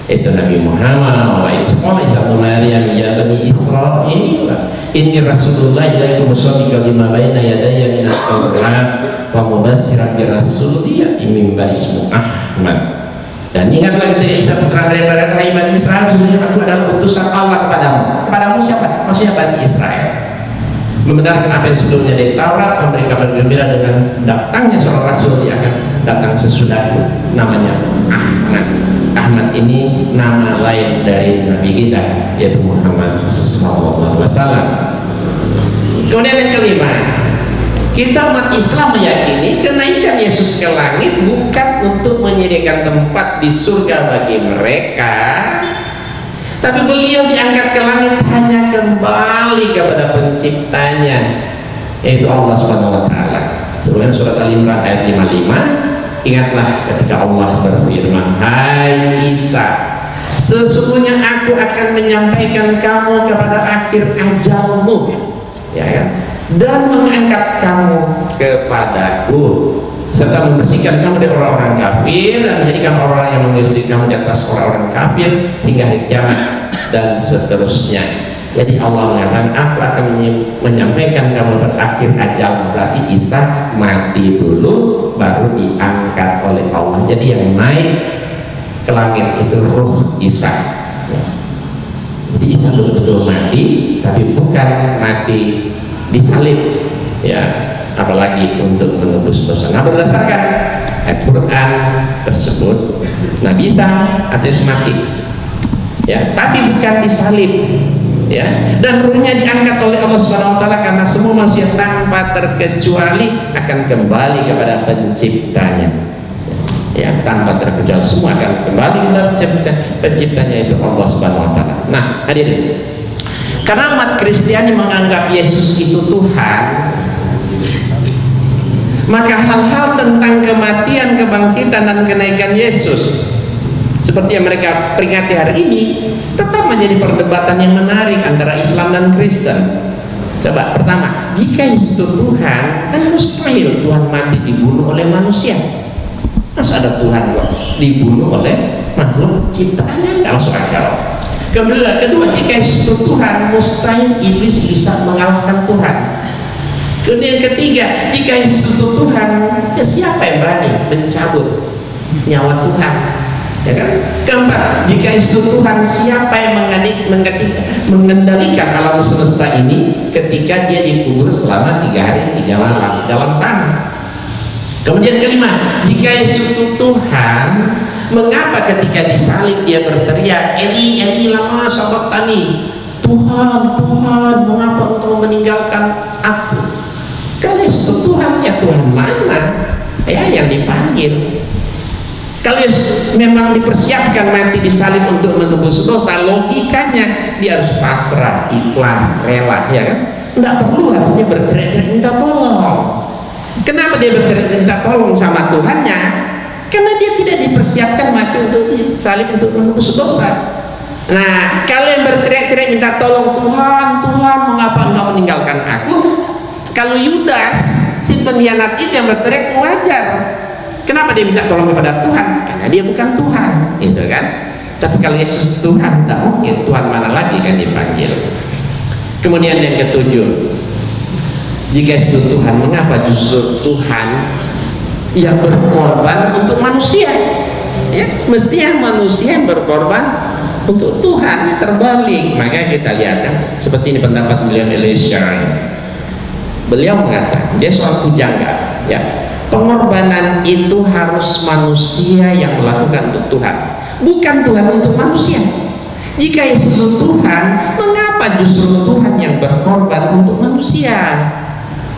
itu Nabi Muhammad. Wa isqala Isa bin Maryam ya Bani Israil inni rasulullah ilaikum musaddiqan lima baina yadayya minat taurat wa mubassiran bi rasuliyya min ba'di Ahmad. Dan ingatlah ketika Isa putra daripada Bani Israel, sesungguhnya aku adalah utusan Allah kepadamu. Kepadamu siapa? Maksudnya Bani Israel, membenarkan apa yang sebelumnya dari Taurat, memberi kabar gembira dengan datangnya seorang rasul yang akan datang sesudahku, namanya Ahmad. Ahmad ini nama lain dari Nabi kita, yaitu Muhammad SAW. Kemudian yang kelima, kita umat Islam meyakini kenaikan Yesus ke langit bukan untuk menyediakan tempat di surga bagi mereka, tapi beliau diangkat ke langit hanya kembali kepada penciptanya, yaitu Allah Subhanahu wa Ta'ala. Sebelumnya surat Al-Imran ayat 55, ingatlah ketika Allah berfirman, hai Isa, sesungguhnya aku akan menyampaikan kamu kepada akhir ajalmu, ya kan? Dan mengangkat kamu kepadaku, serta membersihkan kamu dari orang-orang kafir, dan menjadikan orang yang mengikuti kamu di atas orang-orang kafir hingga hari kiamat, dan seterusnya. Jadi Allah mengatakan aku akan menyampaikan kamu berakhir ajal. Berarti Isa mati dulu baru diangkat oleh Allah. Jadi yang naik ke langit itu ruh Isa. Jadi Isa betul-betul mati, tapi bukan mati disalib, ya, apalagi untuk menebus dosa. Nah, berdasarkan Al-Quran tersebut, Nabi Isa artinya mati, ya, tapi bukan disalib, ya, dan ruhnya diangkat oleh Allah Subhanahu Wa Taala, karena semua manusia tanpa terkecuali akan kembali kepada penciptanya, ya, tanpa terkecuali semua akan kembali kepada penciptanya, itu Allah Subhanahu Wa Taala. Nah, hadirin, karena umat Kristiani menganggap Yesus itu Tuhan, maka hal-hal tentang kematian, kebangkitan, dan kenaikan Yesus seperti yang mereka peringati hari ini tetap menjadi perdebatan yang menarik antara Islam dan Kristen. Coba, pertama, jika Yesus itu Tuhan, kan mustahil Tuhan mati dibunuh oleh manusia. Masa ada Tuhan kok dibunuh oleh makhluk ciptaannya? Nggak masuk akal. Kedua, jika Yesus itu Tuhan, mustahil iblis bisa mengalahkan Tuhan, Kemudian yang ketiga, jika Yesus itu Tuhan, ya siapa yang berani mencabut nyawa Tuhan? Ya kan? Keempat, jika Yesus Tuhan, siapa yang mengendalikan alam semesta ini ketika dia dikubur selama 3 hari 3 malam dalam tanah? Kemudian kelima, jika Yesus itu Tuhan, mengapa ketika disalib dia berteriak, Eli, Eli lama sabachthani, Tuhan, Tuhan, mengapa engkau meninggalkan aku? Kalau Yesus Tuhan, ya Tuhan mana ya yang dipanggil? Kalau memang dipersiapkan mati disalib untuk menebus dosa, logikanya dia harus pasrah, ikhlas, rela, ya kan? Tidak perlu dia berteriak minta tolong. Kenapa dia berteriak minta tolong sama Tuhannya? Karena dia tidak dipersiapkan mati untuk disalib untuk menebus dosa. Nah, kalau yang berteriak-teriak minta tolong, Tuhan, Tuhan, mengapa engkau meninggalkan aku? Kalau Yudas, si pengkhianat itu yang berteriak, wajar. Kenapa dia minta tolong kepada Tuhan? Karena dia bukan Tuhan, itu kan? Tapi kalau Yesus Tuhan, tidak mungkin. Tuhan mana lagi kan dipanggil? Kemudian yang ketujuh, jika Yesus Tuhan, mengapa justru Tuhan yang berkorban untuk manusia? Ya, mestinya manusia yang berkorban untuk Tuhan, terbalik. Maka kita lihat kan, seperti ini pendapat William Elisha. Beliau mengatakan, dia seorang pujangga, ya, pengorbanan itu harus manusia yang melakukan untuk Tuhan, bukan Tuhan untuk manusia. Jika Yesus itu Tuhan, mengapa justru Tuhan yang berkorban untuk manusia?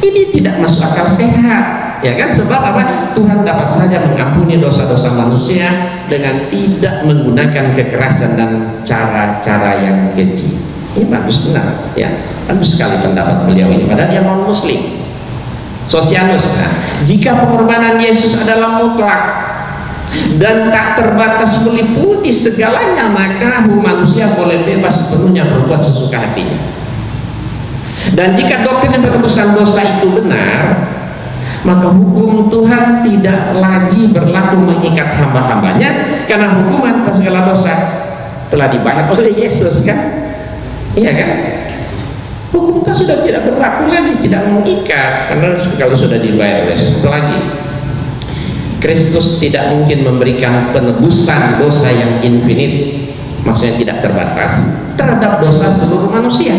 Ini tidak masuk akal sehat, ya kan? Sebab apa? Tuhan dapat saja mengampuni dosa-dosa manusia dengan tidak menggunakan kekerasan dan cara-cara yang keji. Ini bagus benar, ya, bagus sekali pendapat beliau ini. Padahal dia non Muslim. Sosialus. Nah, jika pengorbanan Yesus adalah mutlak dan tak terbatas meliputi segalanya, maka manusia boleh bebas sepenuhnya berbuat sesuka hatinya. Dan jika doktrin penebusan dosa itu benar, maka hukum Tuhan tidak lagi berlaku mengikat hamba-hambanya, karena hukuman atas segala dosa telah dibayar oleh Yesus, kan? Iya kan? Hukum itu sudah tidak berlaku lagi, tidak mengikat, karena kalau sudah dibayar oleh Yesus. Lagi, Kristus tidak mungkin memberikan penebusan dosa yang infinite, maksudnya tidak terbatas, terhadap dosa seluruh manusia.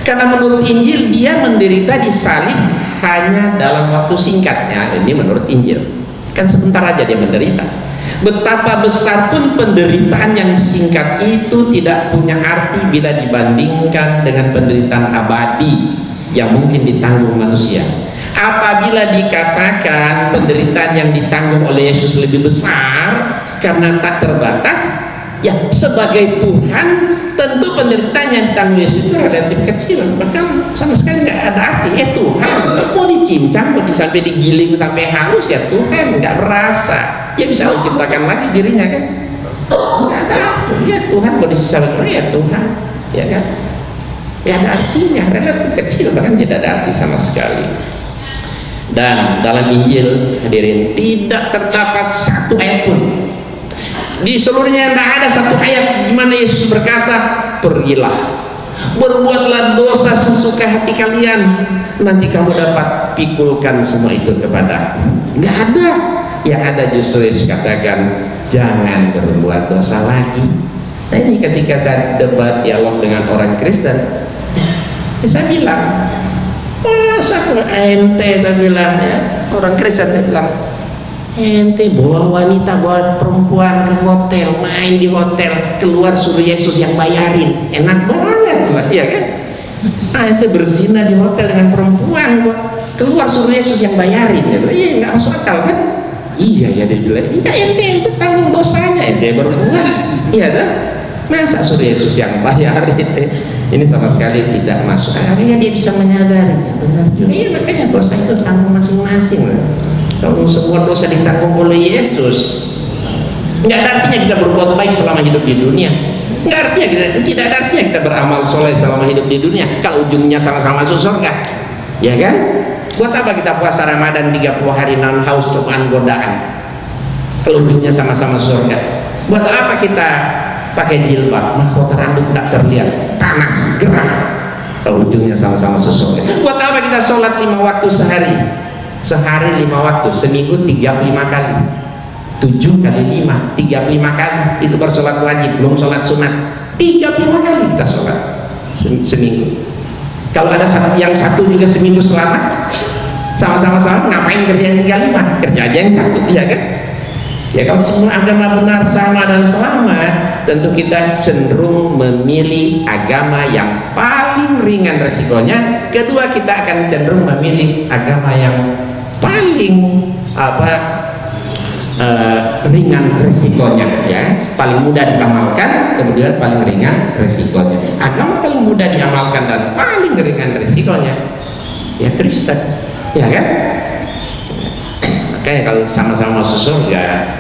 Karena menurut Injil dia menderita disalib hanya dalam waktu singkatnya. Ini menurut Injil, kan sebentar aja dia menderita. Betapa besar pun penderitaan yang singkat itu tidak punya arti bila dibandingkan dengan penderitaan abadi yang mungkin ditanggung manusia. Apabila dikatakan penderitaan yang ditanggung oleh Yesus lebih besar karena tak terbatas, ya sebagai Tuhan tentu penderitaan yang ditanggung Yesus itu relatif kecil, bahkan sama sekali nggak ada arti. Tuhan mau dicincang, mau sampai digiling sampai halus, ya Tuhan nggak merasa. Dia bisa menciptakan lagi dirinya, kan? Nggak ada arti. Ya Tuhan mau disesatkan, ya Tuhan, ya kan? Ya ada artinya, relatif kecil, bahkan tidak ada arti sama sekali. Dan dalam Injil, hadirin, tidak terdapat satu ayat pun di seluruhnya, tidak ada satu ayat di mana Yesus berkata, pergilah, berbuatlah dosa sesuka hati kalian, nanti kamu dapat pikulkan semua itu kepada aku. Nggak ada. Yang ada justru Yesus katakan, jangan berbuat dosa lagi. Nah ini ketika saya debat dialog dengan orang Kristen, saya bilang, masa ente, saya bilang, ya, orang Kristen, saya bilang, ente bawa wanita, bawa perempuan ke hotel, main di hotel, keluar suruh Yesus yang bayarin, enak banget lah, ya kan? Nah, ente berzina di hotel dengan perempuan, keluar suruh Yesus yang bayarin, ya, iya nggak masuk akal kan? Iya ya, dia bilang, iya ente tanggung dosanya, ente berbuat, iya dah. Masa suruh Yesus yang bayarin? Ini sama sekali tidak masuk. Akhirnya dia bisa menyadari, benar juga. Iya, makanya dosa itu tanggung masing-masing lah. Kalau semua dosa ditanggung oleh Yesus, nggak ada artinya kita berbuat baik selama hidup di dunia. Nggak artinya tidak ada artinya kita beramal soleh selama hidup di dunia. Kalau ujungnya sama-sama masuk surga, ya kan? Buat apa kita puasa Ramadan 30 hari nahan haus cobaan godaan? Kalau ujungnya sama-sama surga. Buat apa kita pakai jilbab? Mahkota rambut tidak terlihat, panas, gerah. kalau ujungnya sama-sama masuk surga. Buat apa kita sholat 5 waktu sehari? Sehari 5 waktu, seminggu 35 kali, 7 kali 5, 35 kali. Itu baru sholat wajib, belum sholat sunat. 35 kali kita sholat seminggu. Kalau ada yang satu juga seminggu selamat, sama-sama ngapain kerja yang 35? Kerja aja yang satu, ya kan? Ya kalau semua agama benar, sama dan selamat, tentu kita cenderung memilih agama yang paling ringan resikonya. Kedua, kita akan cenderung memilih agama yang paling ringan resikonya, ya, paling mudah diamalkan, kemudian paling ringan resikonya. Agama paling mudah diamalkan dan paling ringan resikonya, ya Kristen, ya kan? Makanya kalau sama-sama masuk surga,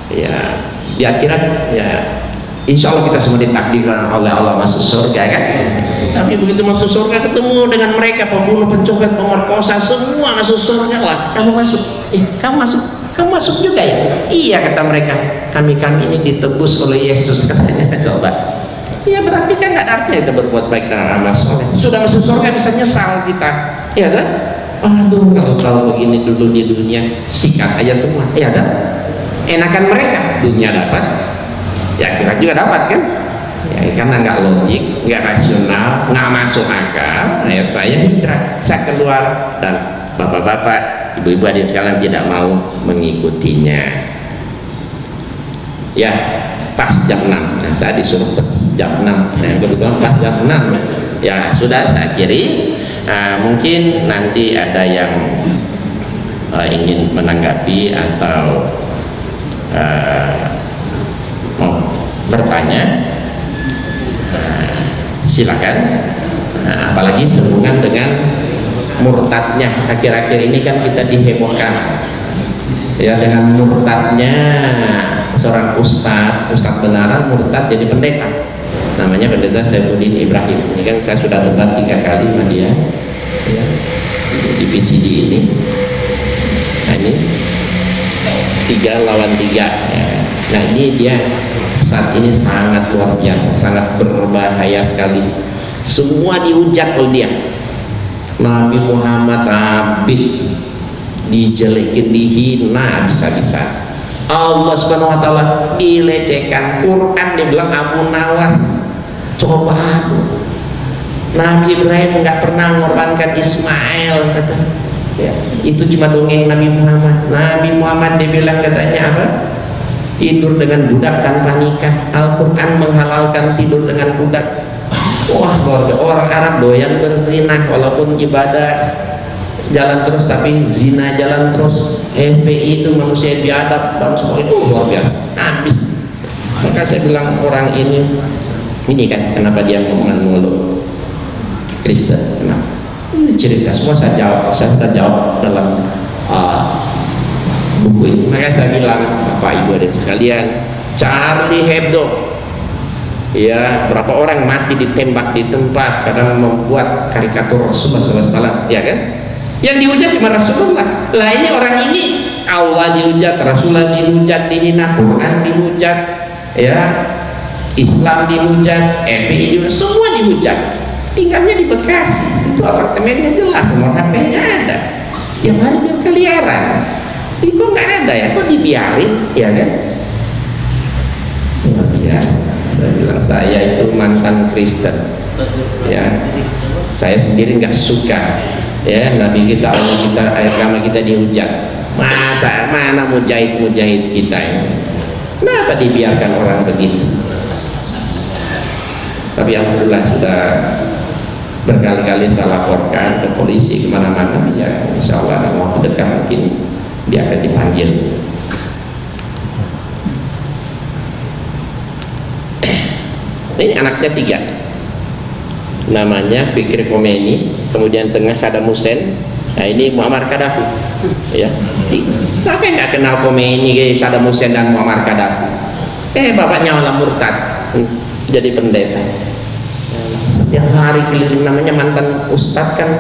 ya di akhirat, ya insya Allah kita semua ditakdirkan oleh Allah masuk surga, kan? Tapi begitu masuk surga ketemu dengan mereka pembunuh, pencopet, pemerkosa, semua masuk surga. Lah, kamu masuk, kamu masuk juga ya? Iya, kata mereka, kami ini ditebus oleh Yesus, katanya. Coba, ya berarti kan nggak ada artinya kita berbuat baik dan amal soleh. Sudah masuk surga bisa nyesal kita, ya kan? Aduh, kalau begini dulu di dunia, sikat aja semua, ya kan? Enakan mereka, dunia dapat, ya akhirat juga dapat, kan? Ya, karena nggak logik, nggak rasional, nggak masuk akal. Ya saya hijrah, saya keluar, dan bapak-bapak, ibu-ibu hadirin sekalian tidak mau mengikutinya. Ya, pas jam 6, nah, saya disuruh jam 6, nah, kebetulan pas jam 6, ya sudah saya akhiri. Mungkin nanti ada yang ingin menanggapi atau mau bertanya, silakan. Apalagi sehubungan dengan murtadnya, akhir-akhir ini kan kita dihebohkan ya dengan murtadnya seorang ustadz benaran murtad jadi pendeta, namanya pendeta Saifuddin Ibrahim. Ini kan saya sudah debat 3 kali sama dia ya, di VCD ini. Nah ini 3 lawan 3 ya. Nah ini dia saat ini sangat luar biasa, sangat berbahaya sekali. Semua dihujat oleh dia. Nabi Muhammad habis dijelekin, dihina habis-habisan. Allah Subhanahu wa taala dilecehkan. Quran dibilang Abu Nawas. Coba Nabi Ibrahim nggak pernah mengorbankan Ismail, kata ya, itu cuma dongeng Nabi Muhammad. Nabi Muhammad dibilang katanya apa? Tidur dengan budak tanpa nikah. Al-Quran menghalalkan tidur dengan budak. Wah, orang Arab doyan berzina, walaupun ibadah jalan terus tapi zina jalan terus. FPI itu manusia biadab dan semua itu luar biasa, habis. Maka saya bilang orang ini kan kenapa dia mengeluh Kristen, kenapa? Ini cerita semua saya sudah jawab dalam buku ini. Maka saya bilang, Bapak Ibu dan sekalian, Charlie Hebdo, ya berapa orang mati ditembak di tempat karena membuat karikatur Rasulullah SAW, ya kan? Yang dihujat cuma Rasulullah. Lah ini orang ini Allah dihujat, Rasulullah dihujat, dihina, Quran dihujat, ya Islam dihujat, FPI dihujat, semua dihujat. Tinggalnya di Bekasi, itu apartemennya jelas, nomor HP-nya ada. Yang hari berkeliaran, itu nggak ada ya, kok dibiarin, ya kan? Ya, saya bilang saya itu mantan Kristen, ya saya sendiri nggak suka ya Nabi kita, Allah kita, agama kita dihujat. Mana mujahid kita ini, kenapa dibiarkan orang begitu? Tapi alhamdulillah sudah berkali-kali saya laporkan ke polisi kemana-mana, ya insya Allah dalam waktu dekat mungkin dia akan dipanggil. Ini anaknya 3, namanya Fikri Khomeini, kemudian tengah Saddam Hussein, nah ini Muammar Gaddafi, ya. Siapa yang nggak kenal Khomeini, Saddam Hussein dan Muammar Gaddafi? Bapaknya malah murtad, jadi pendeta. Setiap hari keliling, namanya mantan ustadz kan,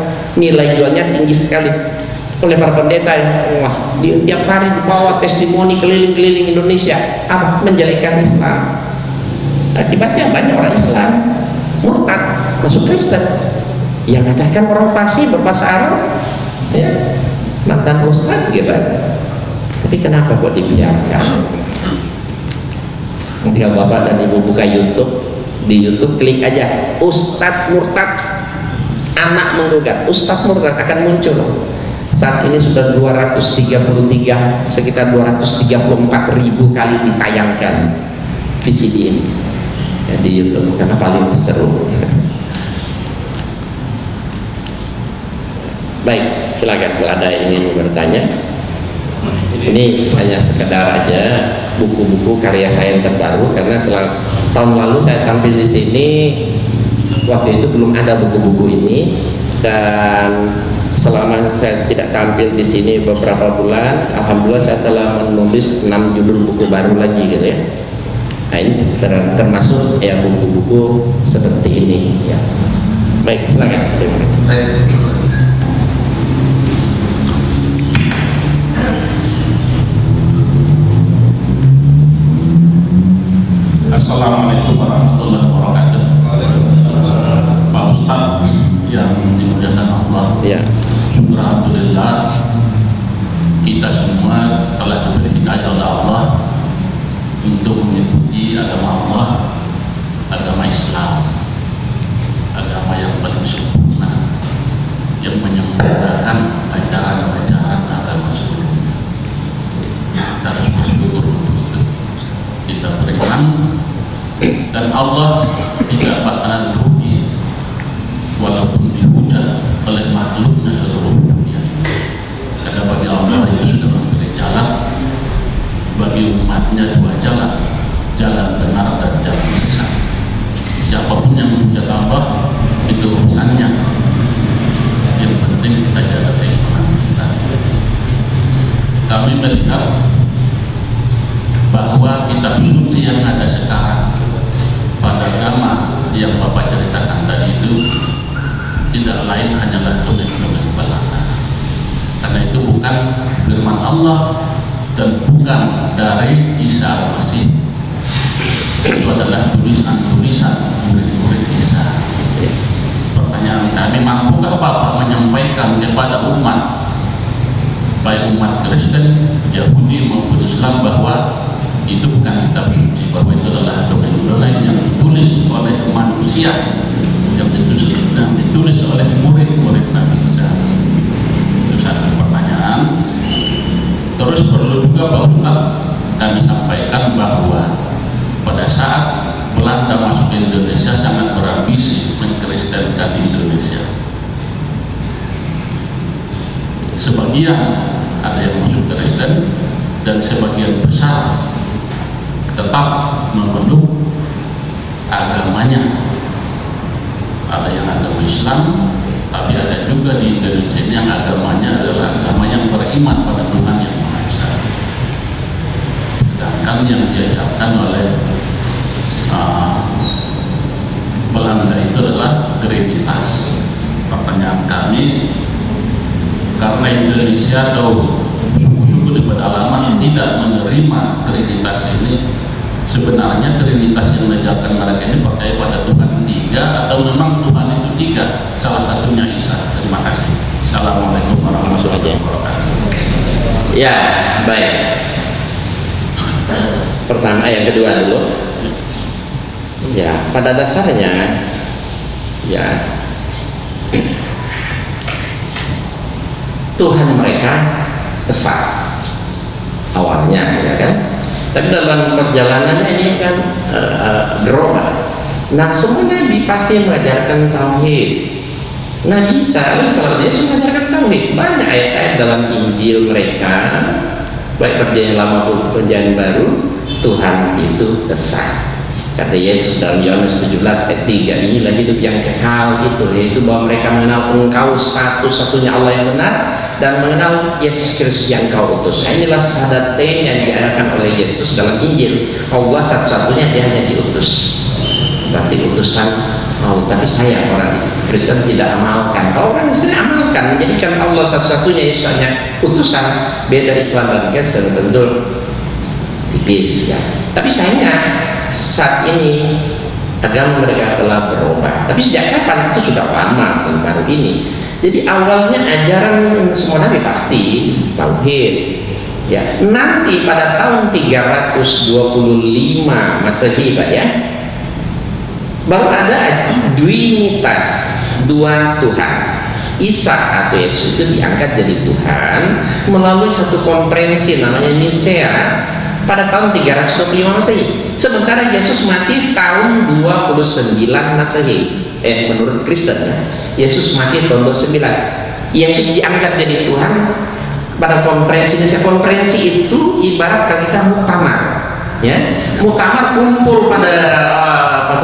nilai jualnya tinggi sekali oleh para pendeta ya. Wah, tiap hari dibawa testimoni keliling-keliling Indonesia, apa menjelekkan Islam. Akibatnya banyak orang Islam murtad masuk Kristen. yang katakan orang fasih berbahasa Arab, ya, mantan ustaz gitu. Tapi kenapa kok dibiarkan? Ketika bapak dan ibu buka YouTube, di YouTube klik aja Ustadz Murtad anak menggugat, Ustadz Murtad akan muncul. Saat ini sudah 233, sekitar 234.000 kali ditayangkan VCD ini ya, di YouTube, karena paling seru. Baik, silakan kalau ada yang ingin bertanya. Ini hanya sekedar aja buku-buku karya saya yang terbaru, karena tahun lalu saya tampil di sini, waktu itu belum ada buku-buku ini, dan selama saya tidak tampil di sini beberapa bulan, alhamdulillah saya telah menulis 6 judul buku baru lagi gitu ya. Nah ini termasuk ya buku-buku seperti ini ya. Baik, silakan. Assalamualaikum warahmatullahi wabarakatuh. Pak Ustadz yang dimuliakan Allah, ya. Syukur alhamdulillah kita semua telah diberi hidayah oleh Allah untuk mengikuti agama Allah, agama Islam, agama yang paling sempurna, yang menyempurnakan ajaran-ajaran agama sebelumnya. Kita harus bersyukur untuk itu. Kita beriman, dan Allah tidak bakalan rugi walaupun dihujat oleh makhluknya seluruh dunia. Karena bagi Allah itu sudah memberi jalan, bagi umatnya dua jalan, jalan benar dan jalan sesat. Siapapun yang menghujat Allah itu urusannya. Yang penting kita jaga keimanan kita. Kami melihat bahwa kitab suci yang ada sekarang pada agama yang Bapak ceritakan tadi itu tidak lain hanyalah dongeng-dongeng belaka. Karena itu bukan firman Allah dan bukan dari Isa Al-Masih. Itu adalah tulisan-tulisan murid-murid Isa. Pertanyaan kami, mampukah Bapak menyampaikan kepada umat, baik umat Kristen, Yahudi maupun Islam, bahwa itu bukan kitab suci, bahwa itu adalah dongeng-dongeng yang ditulis oleh manusia, yang ditulis oleh murid-murid Nabi Isa. Itu satu pertanyaan. Terus perlu juga Pak Ustadz kami sampaikan bahwa pada saat Belanda masuk ke Indonesia sangat berambisi mengkristenkan Indonesia. Sebagian ada yang masuk Kristen dan sebagian besar tetap memeluk agamanya. Ada yang agama Islam, tapi ada juga di Indonesia ini yang agamanya adalah agama yang beriman pada Tuhan yang Maha Esa. Sedangkan yang diajarkan oleh Belanda itu adalah Trinitas. Pertanyaan kami, karena Indonesia atau suku-suku di pedalaman tidak menerima Trinitas ini, sebenarnya Trinitas yang mengajarkan mereka ini percaya pada Tuhan tiga atau memang Tuhan itu tiga, salah satunya Isa. Terima kasih. Assalamualaikum warahmatullahi wabarakatuh. Ya, baik. Pertama, yang kedua dulu. Ya, pada dasarnya ya Tuhan mereka Esa awalnya, ya kan? Tapi dalam perjalanannya ini kan berubah. Nah, semua nabi pasti mengajarkan tauhid. Nabi Isa alaihissalam dia mengajarkan tauhid. Banyak ayat-ayat dalam Injil mereka, baik perjanjian lama maupun perjanjian baru, Tuhan itu Esa. Kata Yesus dalam Yohanes 17 ayat 3, inilah hidup yang kekal itu, yaitu bahwa mereka mengenal Engkau satu-satunya Allah yang benar dan mengenal Yesus Kristus yang Kau utus. Nah, inilah sadatain yang diajarkan oleh Yesus dalam Injil. Allah satu-satunya, dia hanya diutus. Berarti utusan Allah. Tapi saya orang Kristen tidak amalkan. Kalau orang Kristen amalkan, menjadikan Allah satu-satunya, Yesus hanya utusan. Beda Islam dan Kristen tentu tipis ya. Tapi sayangnya saat ini agama mereka telah berubah. Tapi sejak kapan? Itu sudah lama, dan baru ini. Jadi awalnya ajaran semua nabi pasti tauhid. Ya, nanti pada tahun 325 Masehi, Pak ya, baru ada duinitas, dua Tuhan. Isa atau Yesus itu diangkat jadi Tuhan melalui satu konferensi namanya Nisea pada tahun 325 Masehi. Sementara Yesus mati tahun 29 Masehi. Menurut Kristen, Yesus mati tahun 29. Yesus diangkat jadi Tuhan pada konferensi Nisea. Konferensi itu ibarat kita muktamar, ya. Muktamar kumpul pada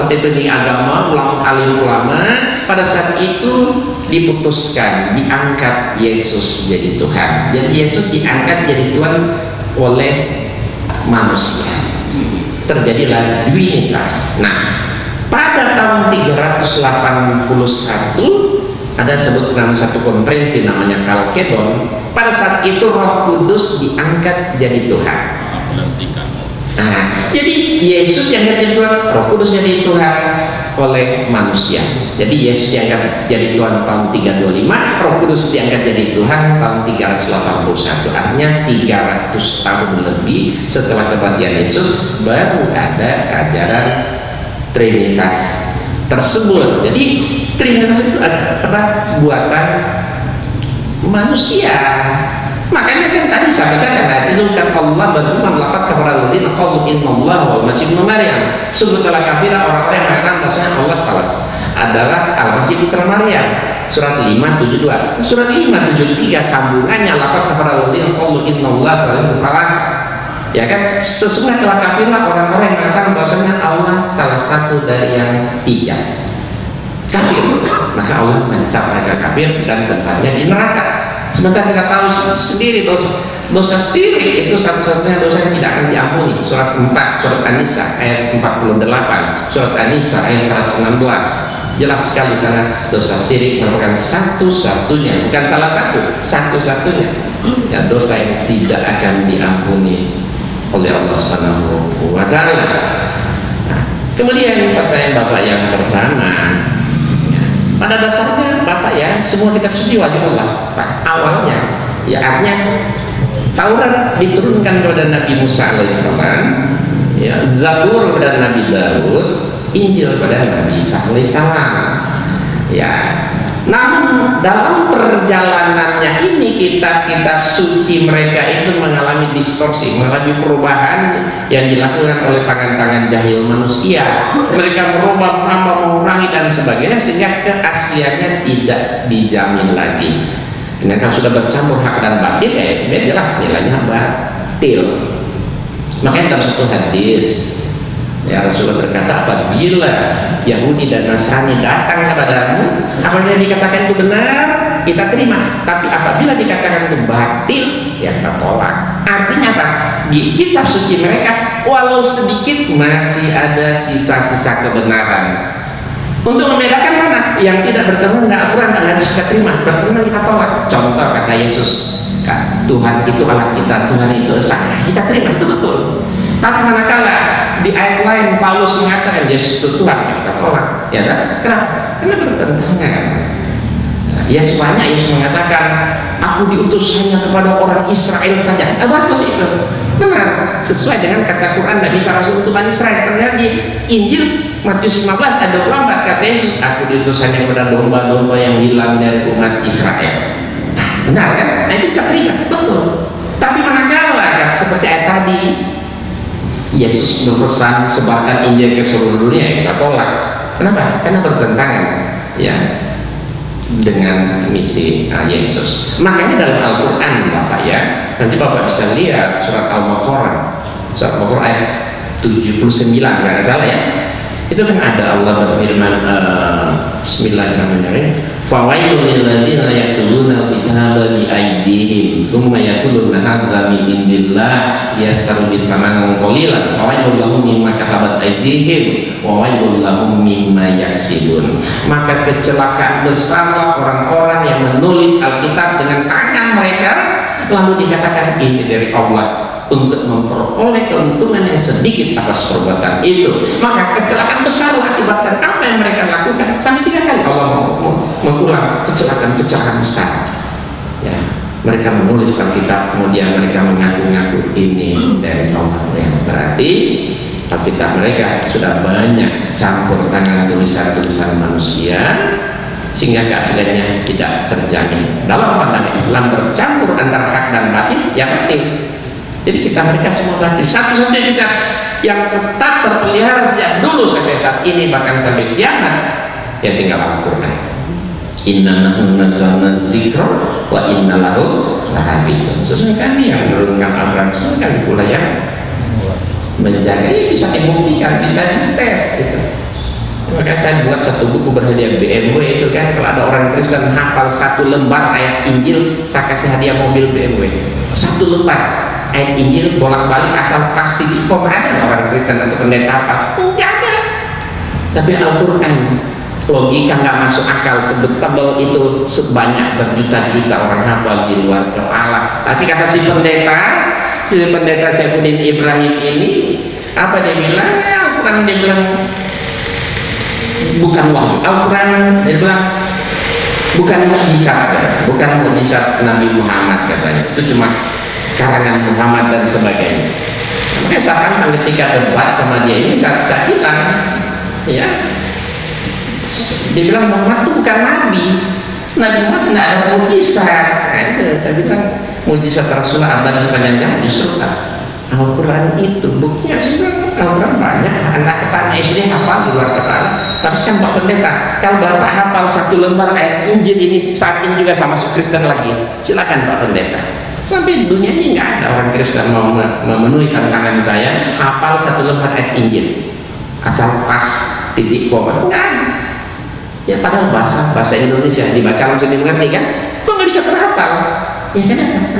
petinggi agama, ulama. Pada saat itu diputuskan diangkat Yesus jadi Tuhan. Jadi Yesus diangkat jadi Tuhan oleh manusia. Terjadilah duinitas. Nah, pada tahun 381 ada sebut nama satu konferensi namanya Kalkedon. Pada saat itu Roh Kudus diangkat jadi Tuhan. Nah, jadi Yesus diangkat jadi Tuhan, Roh Kudus jadi Tuhan oleh manusia. Jadi Yesus diangkat jadi Tuhan tahun 325, Roh Kudus diangkat jadi Tuhan tahun 381. Artinya 300 tahun lebih setelah kematian Yesus baru ada ajaran Trinitas tersebut. Jadi Trinitas itu adalah buatan manusia. Makanya kan tadi saya katakan itu kan Allah berfirman laqad kafara alladziina qalu innallaha wal masih ibnu Maryam. Sungguh telah kafir orang-orang yang mengatakan bahwasanya Allah adalah Al-Masih putra Maryam. Surat 572. Surat 573 sambungannya laqad kafara alladziina qalu innallaha salah. Ya kan, sesungguhnya telah kafirlah orang-orang yang mengatakan bahwasanya Allah salah satu dari yang tiga. Kafir. Maka Allah mencap mereka kafir dan tempatnya di neraka. Sementara kita tahu sendiri dosa syirik itu satu-satunya dosa yang tidak akan diampuni. Surat 4, surat An-Nisa ayat 48, surat An-Nisa ayat 116. Jelas sekali sana dosa syirik merupakan satu-satunya, bukan salah satu, satu-satunya ya dosa yang tidak akan diampuni oleh Allah Subhanahu wa Ta'ala. Nah, kemudian pertanyaan Bapak yang pertama, pada dasarnya Bapak ya, semua kitab suci wajib Allah. Awalnya ya artinya Taurat diturunkan kepada Nabi Musa alaihissalam, ya, Zabur kepada Nabi Daud, Injil kepada Nabi Isa alaihissalam. Ya, namun dalam perjalanannya ini kitab-kitab suci mereka itu mengalami distorsi, mengalami perubahan yang dilakukan oleh tangan-tangan jahil manusia. Mereka merubah nama, mengurangi dan sebagainya sehingga keasliannya tidak dijamin lagi. Ini kan sudah bercampur hak dan batil, jelas nilainya batil. Makanya dalam satu hadis ya Rasulullah berkata, apabila Yahudi dan Nasrani datang kepadamu, apabila dikatakan itu benar kita terima, tapi apabila dikatakan itu batil ya kita tolak. Artinya apa? Di kitab suci mereka walau sedikit masih ada sisa-sisa kebenaran. Untuk membedakan mana yang tidak bertentangan dengan Al-Quran dan harus kita terima, bertentangan kita tolak. Contoh kata Yesus, Tuhan itu Allah kita, Tuhan itu Esa, kita terima, itu betul. Tapi manakala di ayat lain Paulus mengatakan Yesus itu Tuhan, kita tolak, ya kan? Kenapa? Karena bertentangan. Yesus banyak Yesus mengatakan, aku diutus hanya kepada orang Israel saja. Bagus itu, benar, sesuai dengan kata Quran, Nabi Rasul untuk Bani Israel. Ternyata di Injil Matius 15 ada lambat kata Yesus, aku diutus hanya kepada domba-domba yang hilang dari umat Israel. Nah, benar kan? Nah itu kita terima, betul. Tapi manakala kan seperti ayat tadi, Yesus berpesan sebarkan Injil ke seluruh dunia, kita tolak. Kenapa? Karena bertentangan ya dengan misi Yesus. Makanya dalam Al-Quran Bapak ya, nanti Bapak bisa lihat surat Al-Baqarah, surat Al-Baqarah ayat 79 nggak salah ya. Itu kan ada Allah berfirman, Bismillahirrahmanirrahim, fawailul lil ladzina yaktubuna al-kitaba bi aydihim tsumma yaquluna hadza min indillah yastaru bi tsamanin qalilan fawailul lahum mimma katabat aydihim wa wailul lahum mimma yaksibun. Maka kecelakaan besarlah orang-orang yang menulis Alkitab dengan tangan mereka lalu dikatakan ini dari Allah untuk memperoleh keuntungan yang sedikit atas perbuatan itu, maka kecelakaan besar akibatkan apa yang mereka lakukan. Sampai 3 kali Allah mengulang kecelakaan besar. Ya, mereka menulis Alkitab, kemudian mereka mengaku-ngaku ini dari Allah. Ya, berarti Alkitab mereka sudah banyak campur tangan tulisan-tulisan manusia, sehingga keasliannya tidak terjamin. Dalam pandangan Islam bercampur antara hak dan batil, ya batil. Jadi mereka semua batil. Satu-satunya kita yang tetap terpelihara sejak dulu sampai saat ini, bahkan sampai kiamat, ya tinggal Al-Quran. Inna nahnu nazzalna dzikra wa inna lahu lahafizun. Sesuai kami yang menurunkan Al-Quran, sesuai kami pula yang menjaga. Ini bisa dibuktikan, bisa dites gitu. Maka saya buat satu buku berhadiah BMW itu kan, kalau ada orang Kristen hafal 1 lembar ayat Injil, saya kasih hadiah mobil BMW. 1 lembar ayat Injil bolak-balik asal pasti di ada orang Kristen atau pendeta apa? Enggak ada. Tapi Al-Quran logika nggak masuk akal, sebetebel itu, sebanyak berjuta-juta orang hafal di luar kepala. Tapi kata si pendeta Saifuddin Ibrahim ini, apa dia bilang? Ya, Al-Quran dia bilang bukan wahyu. Al-Quran dia bilang bukan mukjizat Nabi Muhammad katanya. Itu cuma karangan Muhammad dan sebagainya. Makanya saya ketika debat sama dia ini saya bilang, ya, dia bilang Muhammad itu bukan Nabi Muhammad nggak ada mukjizat. Nah, itu saya bilang mukjizat Rasulullah abadi sepanjang zaman justru Al-Quran itu buktinya. Al-Quran banyak, anak ketanya SD hafal di luar kepala. Tapi sekarang Pak Pendeta, kalau Bapak hafal 1 lembar ayat Injil ini, saat ini juga sama masuk Kristen lagi, silakan Pak Pendeta. Sampai dunia ini nggak ada orang Kristen mau memenuhi tantangan saya hafal 1 lembar ayat Injil asal pas titik koma, nggak ada. Ya padahal bahasa Indonesia dibaca langsung dimengerti kan, kok nggak bisa terhafal? Ya kenapa?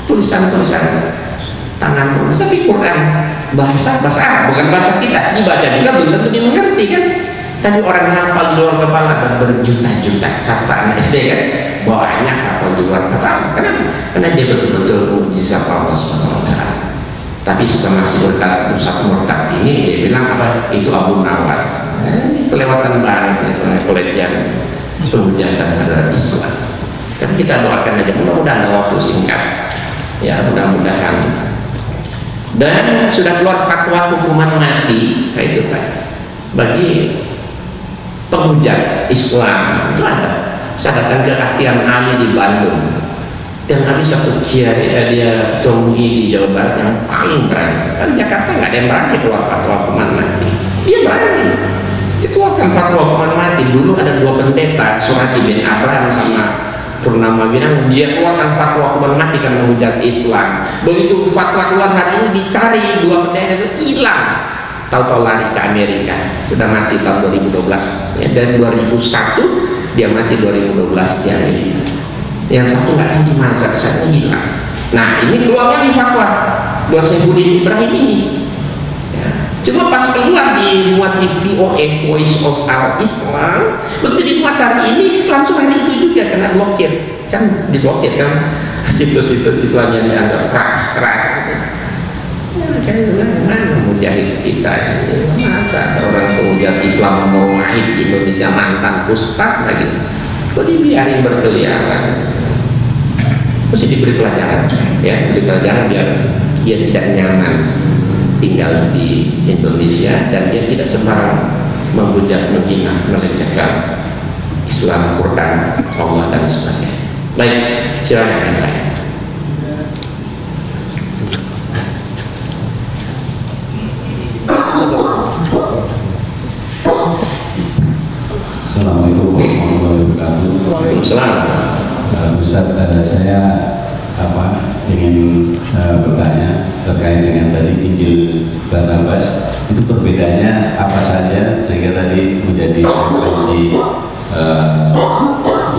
Tulisan-tulisan tangan tulis, tapi Quran bahasa Arab, bukan bahasa kita, dibaca juga belum tentu dimengerti kan. Tapi orang hafal di luar kepala dan berjuta-juta kata anak SD kan, banyak hafal di luar kepala. Kenapa? Karena dia betul-betul mukjizat Allah SWT. Tapi sama si murtad ini dia bilang apa? Itu Abu Nawas. Ini kelewatan banget, pelecehan, penghujatan terhadap Islam. Tapi kita doakan aja, mudah-mudahan ada waktu singkat, ya mudah-mudahan. Dan sudah keluar fatwa hukuman mati, kayak itu Pak, bagi penghujat Islam. Itu ada. Saya datang ke Aktian Ali di Bandung, dan ada satu kiai, dia Tongi di Jawa Barat yang paling berani. Kan Jakarta nggak ada yang berani keluar fatwa hukuman mati. Dia berani. Itu akan fatwa hukuman mati. Dulu ada 2 pendeta, Surati bin Abraham sama Purnama bilang dia keluarkan fatwa hukuman mati kan menghujat Islam. Begitu fatwa keluar hari ini dicari 2 pendeta itu hilang. Tahu-tahu lari ke Amerika. Sudah mati tahun 2012. Ya, dan 2001 dia mati 2012 di Amerika. Yang satu nggak tahu di mana, satu hilang. Nah ini keluar lagi fatwa buat Saifuddin Ibrahim ini. Ya. Cuma pas keluar dimuat di VOA, Voice of Al Islam, begitu dimuat hari ini langsung hari itu juga kena blokir, kan diblokir kan situs-situs Islam yang dianggap keras. Ya, kan mana mujahid kita ini, masa orang penghujat Islam mau ngahid di Indonesia mantan ustaz lagi, kok dibiarin berkeliaran? Mesti diberi pelajaran, ya, diberi pelajaran biar dia tidak nyaman tinggal di Indonesia dan dia tidak sembarang menghujat, menghina, melecehkan Islam, Quran, Allah dan sebagainya. Baik, silakan yang lain. Assalamualaikum warahmatullahi wabarakatuh. Waalaikumsalam. Ustaz, saya ingin bertanya terkait dengan tadi Injil Barnabas, itu perbedaannya apa saja sehingga tadi menjadi referensi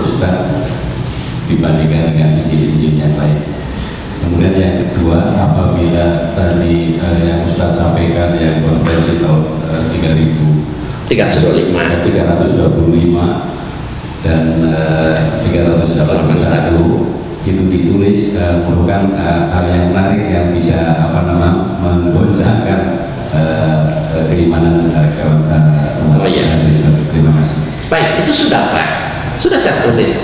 Ustaz dibandingkan dengan Injil-Injil yang lain. Kemudian yang kedua, apabila tadi yang Ustaz sampaikan yang konferensi tahun 325 dan 381 itu ditulis merupakan hal yang menarik yang bisa menggoncangkan keimanan umat Kristen. Terima kasih. Baik, itu sudah Pak, sudah saya tulis.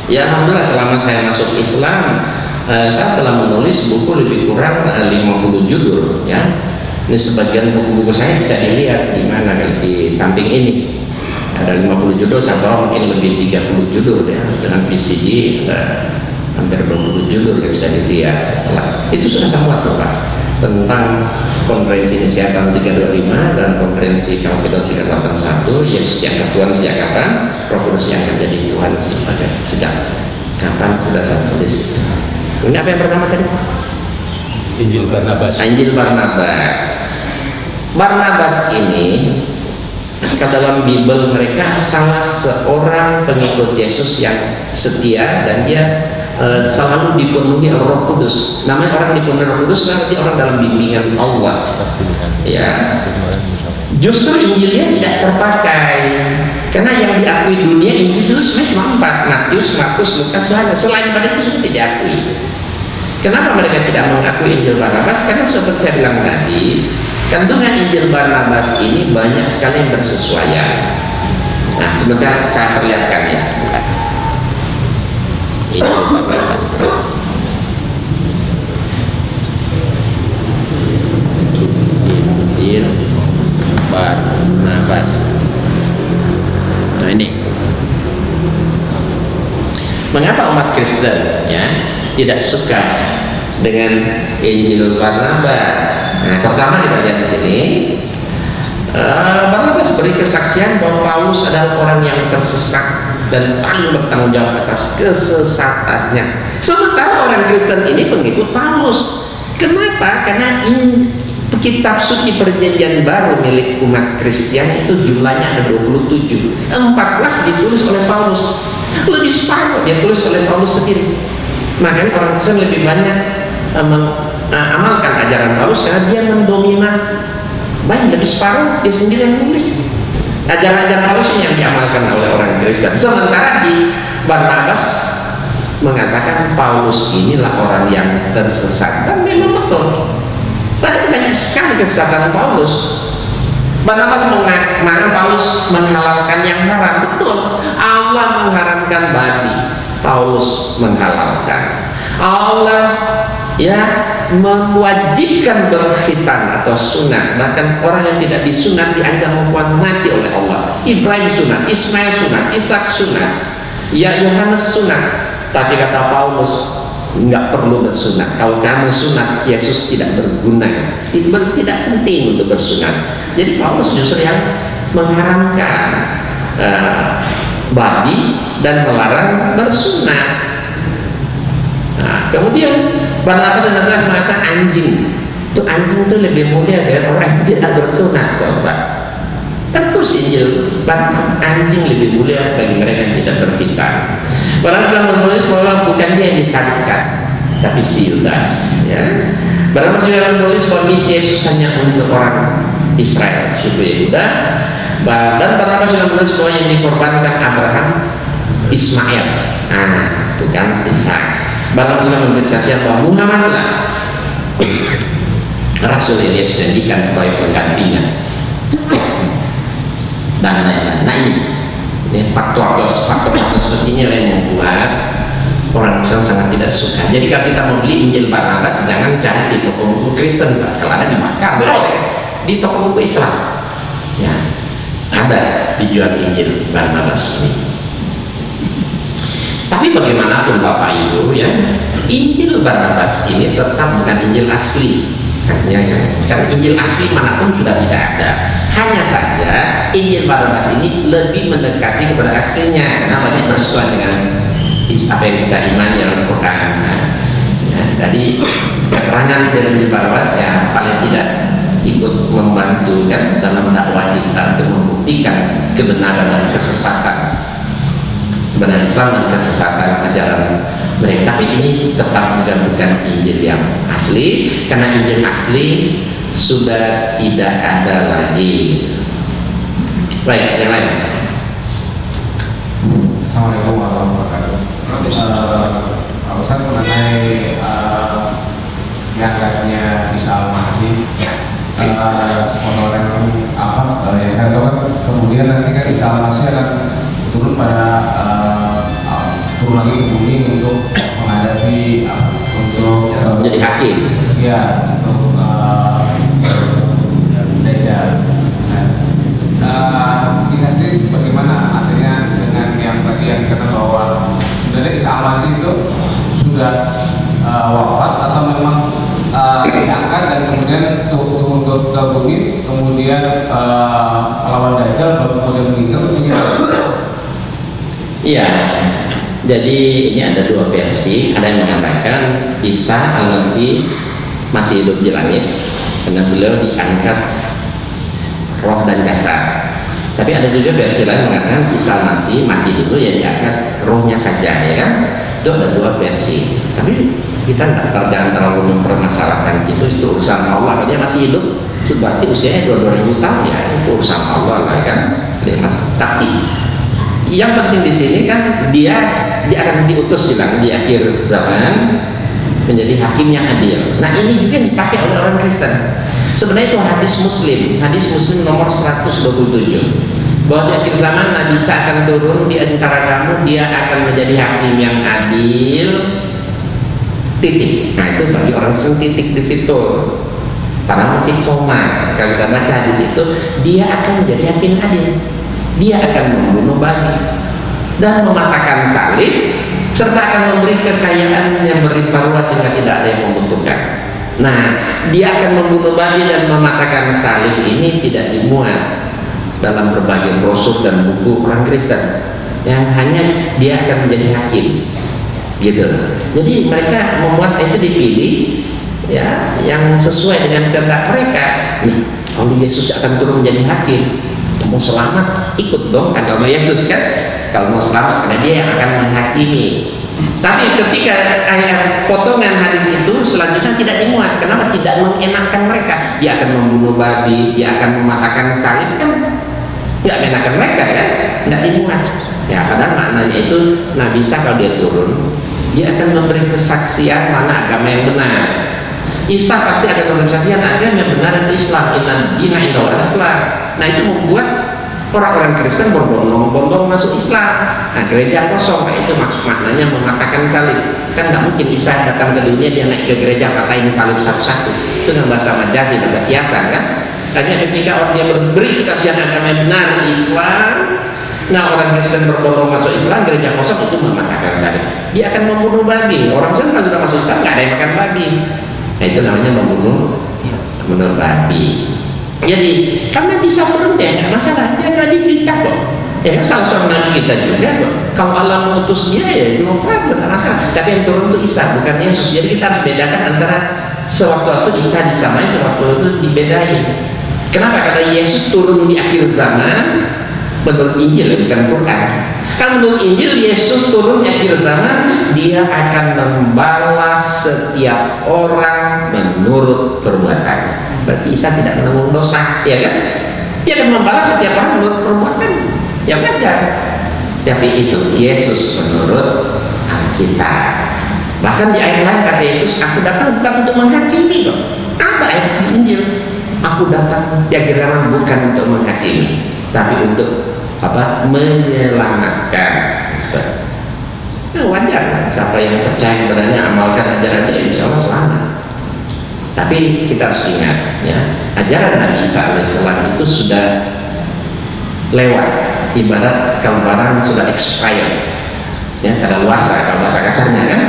Ya alhamdulillah selama saya masuk Islam, saya telah menulis buku lebih kurang 50 judul ya. Ini sebagian buku-buku saya bisa dilihat di mana, di samping ini ada 50 judul, saya bawa mungkin lebih 30 judul ya, dengan VCD hampir 20 judul yang bisa dilihat setelah itu sudah saya buat Pak, tentang konferensi Indonesia tahun 325 dan konferensi Kalkido 381, ya sejak Tuhan sejak kapan, Roh Kudus yang akan jadi Tuhan sebagai sejak kapan sudah saya tulis. Ini apa yang pertama tadi? Injil Barnabas. Injil Barnabas. Barnabas ini ke dalam Bible mereka salah seorang pengikut Yesus yang setia dan dia selalu dipenuhi Roh Kudus. Namanya orang dipenuhi Roh Kudus berarti orang dalam bimbingan Allah. Ya. Justru Injilnya tidak terpakai karena yang diakui dunia Injil itu sebenarnya cuma 4, Matius, Markus, Lukas, Yohanes. Selain pada itu sudah tidak diakui. Kenapa mereka tidak mengakui Injil Barnabas? Karena seperti saya bilang tadi, kandungan Injil Barnabas ini banyak sekali yang bersesuaian. Nah, sebentar saya perlihatkan ya. Sebentar. Injil Barnabas. Injil Barnabas. Nah ini. Mengapa umat Kristen ya tidak suka dengan Injil Barnabas? Nah, pertama kita lihat di sini, Barnabas beri kesaksian bahwa Paulus adalah orang yang tersesat dan paling bertanggung jawab atas kesesatannya. Sementara orang Kristen ini pengikut Paulus. Kenapa? Karena kitab suci perjanjian baru milik umat Kristen itu jumlahnya ada 27. 14 ditulis oleh Paulus. Lebih separuh dia tulis oleh Paulus sendiri. Makanya orang Kristen lebih banyak mengamalkan ajaran Paulus karena dia mendominasi. Banyak lebih separuh dia sendiri yang tulis. Ajaran-ajaran Paulus ini yang diamalkan oleh orang Kristen. Sementara di Barnabas mengatakan Paulus inilah orang yang tersesat, dan memang betul. Banyak sekali kesesatan Paulus. Barnabas mengatakan Paulus menghalalkan yang haram. Betul. Allah mengharamkan babi, Paulus menghalalkan. Allah ya mewajibkan berkhitan atau sunat, bahkan orang yang tidak disunat diancam hukuman mati oleh Allah. Ibrahim sunat, Ismail sunat, Ishak sunat, ya Yohanes sunat. Tapi kata Paulus nggak perlu bersunat. Kalau kamu sunat, Yesus tidak berguna, tidak penting untuk bersunat. Jadi Paulus justru yang mengharamkan babi dan melarang bersunat. Nah, kemudian Barnabas mengatakan anjing. Itu anjing itu lebih mulia dari orang yang tidak bersunat, Bapak. Terus Injil anjing lebih mulia bagi mereka yang tidak berkhitan. Barnabas menulis bahwa bukan dia yang disalibkan, tapi si Yudas. Ya. Barnabas juga menulis bahwa misi Yesus hanya untuk orang Israel, suku Yehuda. Dan Barnabas juga menulis bahwa yang dikorbankan Abraham, Ismail, bukan Ishak. Barnabas juga memberi kesaksian bahwa Muhammadlah Rasul yang Yesus janjikan sebagai penggantinya. Dan lain-lain. Ini faktor seperti ini yang membuat orang Kristen sangat tidak suka. Jadi kalau kita mau beli Injil Barnabas, jangan cari di toko buku Kristen, kalau ada dibakar, di toko buku Islam. Ya, ada dijual Injil Barnabas ini. Tapi bagaimanapun Bapak Ibu ya, Injil Barnabas ini tetap bukan Injil asli. Karena Injil asli manapun sudah tidak ada. Hanya saja Injil Barnabas ini lebih mendekati kepada aslinya karena banyak bersesuaian dengan apa yang kita imani dalam Quran. Jadi keterangan dari Injil Barnabas ya paling tidak ikut membantu kan dalam dakwah kita untuk membuktikan kebenaran dan kesesatan, kebenaran Islam dan kesesatan ajaran mereka. Tapi ini tetap juga bukan Injil yang asli, karena Injil asli sudah tidak ada lagi. Baik, yang lain. Assalamualaikum warahmatullahi wabarakatuh. Ustaz mengenai niatnya Isa Al-Masih. Semonoren apa yang saya tahu kan kemudian nanti kan Isa Al-Masih akan turun lagi ke bumi untuk menghadapi untuk menjadi hakim. Ya, untuk Dajjal. Bisa sendiri bagaimana artinya dengan yang tadi yang dikatakan bahwa sebenarnya Isa Al-Masih itu sudah wafat atau memang diangkat dan kemudian turun ke bumi, kemudian melawan Dajjal baru kemudian meninggal. Iya. Jadi ini ada dua versi. Ada yang mengatakan Isa Al-Masih masih hidup di langit karena beliau diangkat roh dan jasad. Tapi ada juga versi lain mengatakan Isa Al-Masih mati dulu ya diangkat rohnya saja, ya kan? Itu ada dua versi. Tapi kita jangan terlalu mempermasalahkan itu urusan Allah. Dia masih hidup, itu berarti usianya 2000 tahun ya, itu urusan Allah lah kan. Tapi yang penting di sini kan dia akan diutus bilang di akhir zaman menjadi hakim yang adil. Nah ini juga dipakai oleh orang Kristen. Sebenarnya itu hadis Muslim nomor 127 bahwa di akhir zaman Nabi Isa akan turun di antara kamu, dia akan menjadi hakim yang adil. Titik. Nah itu bagi orang Kristen titik di situ. Padahal masih koma. Kalau kita baca hadis itu, dia akan menjadi hakim adil. Dia akan membunuh babi dan mematahkan salib, serta akan memberi kekayaan yang berlimpah ruah sehingga tidak ada yang membutuhkan. Nah, dia akan membunuh babi dan mematahkan salib ini tidak dimuat dalam berbagai brosur dan buku orang Kristen. Yang hanya dia akan menjadi hakim, gitu. Jadi mereka membuat itu dipilih, ya, yang sesuai dengan kehendak mereka. Nih, kalau Yesus akan turun menjadi hakim, mau selamat ikut dong agama Yesus kan, kalau mau selamat karena dia yang akan menghakimi. Tapi ketika ayat potongan hadis itu selanjutnya tidak dimuat. Kenapa? Tidak mengenakan mereka. Dia akan membunuh babi, dia akan mematahkan salib, kan tidak mengenakan mereka kan, tidak dimuat. Ya padahal maknanya itu Nabi Isa kalau dia turun, dia akan memberi kesaksian mana agama yang benar. Isa pasti akan memberi kesaksian agama yang benar itu Islam. Inna dina indal Islam. Nah itu membuat orang-orang Kristen berbondong-bondong masuk Islam. Nah gereja kosong, nah itu maksud maknanya mematahkan salib. Kan nggak mungkin Isa datang ke dunia dia naik ke gereja patahin salib satu-satu. Itu dengan bahasa majazi, bahasa kiasan kan. Hanya ketika orang dia beri kesaksian agama yang benar Islam, nah orang Kristen berbondong masuk Islam, gereja kosong itu mematahkan salib. Dia akan membunuh babi. Orang Kristen kalau sudah masuk Islam nggak ada yang makan babi. Nah itu namanya membunuh babi. Jadi karena bisa turun ya nggak masalah, dia Nabi kita kok, ya salah seorang Nabi kita juga kok. Kalau Allah mengutus dia ya no problem, nggak masalah. Tapi yang turun itu Isa bukan Yesus. Jadi kita harus bedakan antara sewaktu-waktu Isa disamai, sewaktu-waktu dibedain. Kenapa? Karena Yesus turun di akhir zaman menurut Injil, bukan Quran. Kalau menurut Injil Yesus turun di akhir zaman, dia akan membalas setiap orang menurut perbuatan. Berarti Isa tidak menanggung dosa, ya kan? Dia akan membalas setiap orang menurut perbuatan, ya wajar. Tapi itu Yesus menurut Alkitab. Bahkan di ayat lain kata Yesus, aku datang bukan untuk menghakimi loh. Ada ayat di Injil, aku datang di akhir zaman bukan untuk menghakimi, tapi untuk apa? Menyelamatkan. Nah, wajar. Siapa yang percaya kepadanya amalkan ajaran dia, insya Allah selamat. Tapi kita harus ingat ya, ajaran Nabi Isa alaihissalam itu sudah lewat, ibarat kalau barang sudah expired ya, kadaluarsa kalau bahasa kasarnya kan,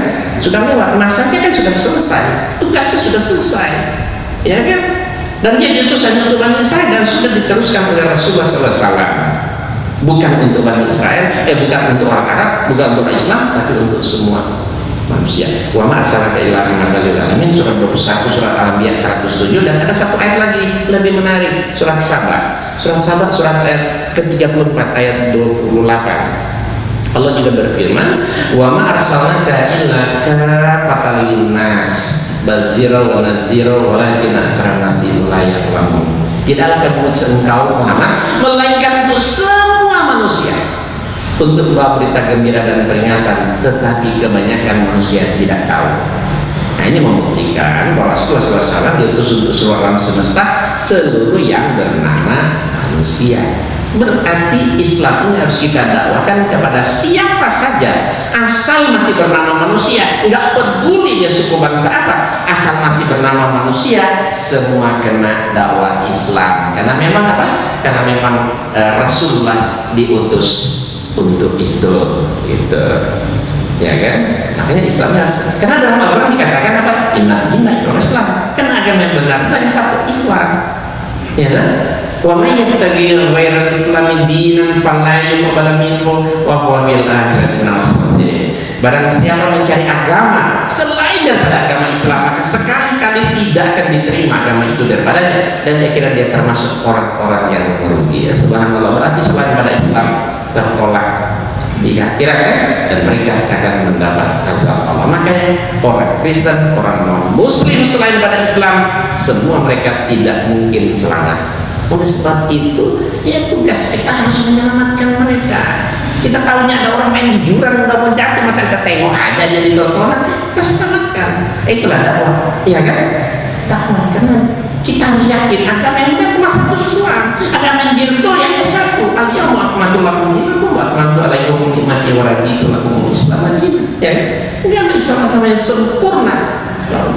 sudah lewat, masanya kan sudah selesai, tugasnya sudah selesai ya kan, dan dia diutus hanya untuk Bani Israel dan sudah diteruskan oleh Rasulullah SAW, bukan untuk Bani Israel, bukan untuk orang Arab, bukan untuk Islam, tapi untuk semua manusia. Wa ma arsalnaka illa rahmatan lil alamin, surat 21, surat Al-Anbiya 107. Dan ada satu ayat lagi lebih menarik, surat Saba. Surat Saba surat ayat ke-34 ayat 28. Allah juga berfirman, wa ma arsalnaka illa kafatan linnas bazira wa nazira walakin aksara nasi la ya'lamun. Tidaklah kami mengutus engkau Muhammad melainkan untuk semua manusia. untuk membawa berita gembira dan peringatan, tetapi kebanyakan manusia tidak tahu. Nah, ini membuktikan bahwa Rasulullah SAW diutus untuk seluruh alam semesta, seluruh yang bernama manusia. Berarti Islam ini harus kita dakwakan kepada siapa saja, asal masih bernama manusia, nggak peduli dia suku bangsa apa, asal masih bernama manusia, semua kena dakwah Islam. Karena memang apa? Karena memang Rasulullah diutus untuk itu, gitu, ya kan? Makanya Islamnya, karena dalam Al-Quran dikatakan apa? Inna Islam. Karena agama yang benar itu hanya satu, Islam, ya kan? Wa may yattaqi ghairal islami dinan fala yuqbal minhu wa huwa bil akhirati minal khasirin. Barang siapa mencari agama selain daripada agama Islam, maka sekali-kali tidak akan diterima agama itu daripadanya, dan dia kira dia termasuk orang-orang yang merugi. Ya, subhanallah, berarti selain pada Islam tertolak di akhirat, dan mereka akan mendapat azab Allah. Makanya orang Kristen, orang non-Muslim selain pada Islam, semua mereka tidak mungkin selamat. Oleh sebab itu, ya tugas kita harus menyelamatkan mereka. Kita tahunya ada orang main di jurang udah mau jatuh, masa kita tengok aja jadi tontonan, kita selamatkan. Itulah dakwah, iya kan? Dakwah, karena kita yakin agama yang benar cuma satu, Islam. Agama yang diridhoi yang satu. Al-yawma akmaltu lakum dinakum wa atmamtu alaykum ni'mati wa raditu lakum Islam dinan. Ya, agama Islam agama yang sempurna,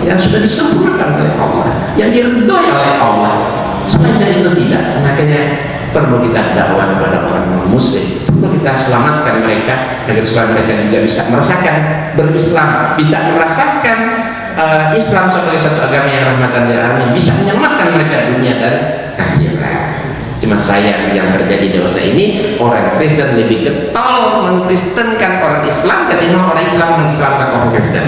yang sudah disempurnakan oleh Allah, yang diridhoi oleh Allah. Selain dari itu tidak. Makanya perlu kita dakwah kepada orang non-Muslim, perlu kita selamatkan mereka agar supaya mereka juga bisa merasakan berislam, bisa merasakan Islam sebagai satu agama yang rahmatan lil alamin, bisa menyelamatkan mereka dunia dan akhirat. Cuma sayang yang terjadi di masa ini, orang Kristen lebih getol mengkristenkan orang Islam ketimbang orang Islam mengislamkan orang Kristen.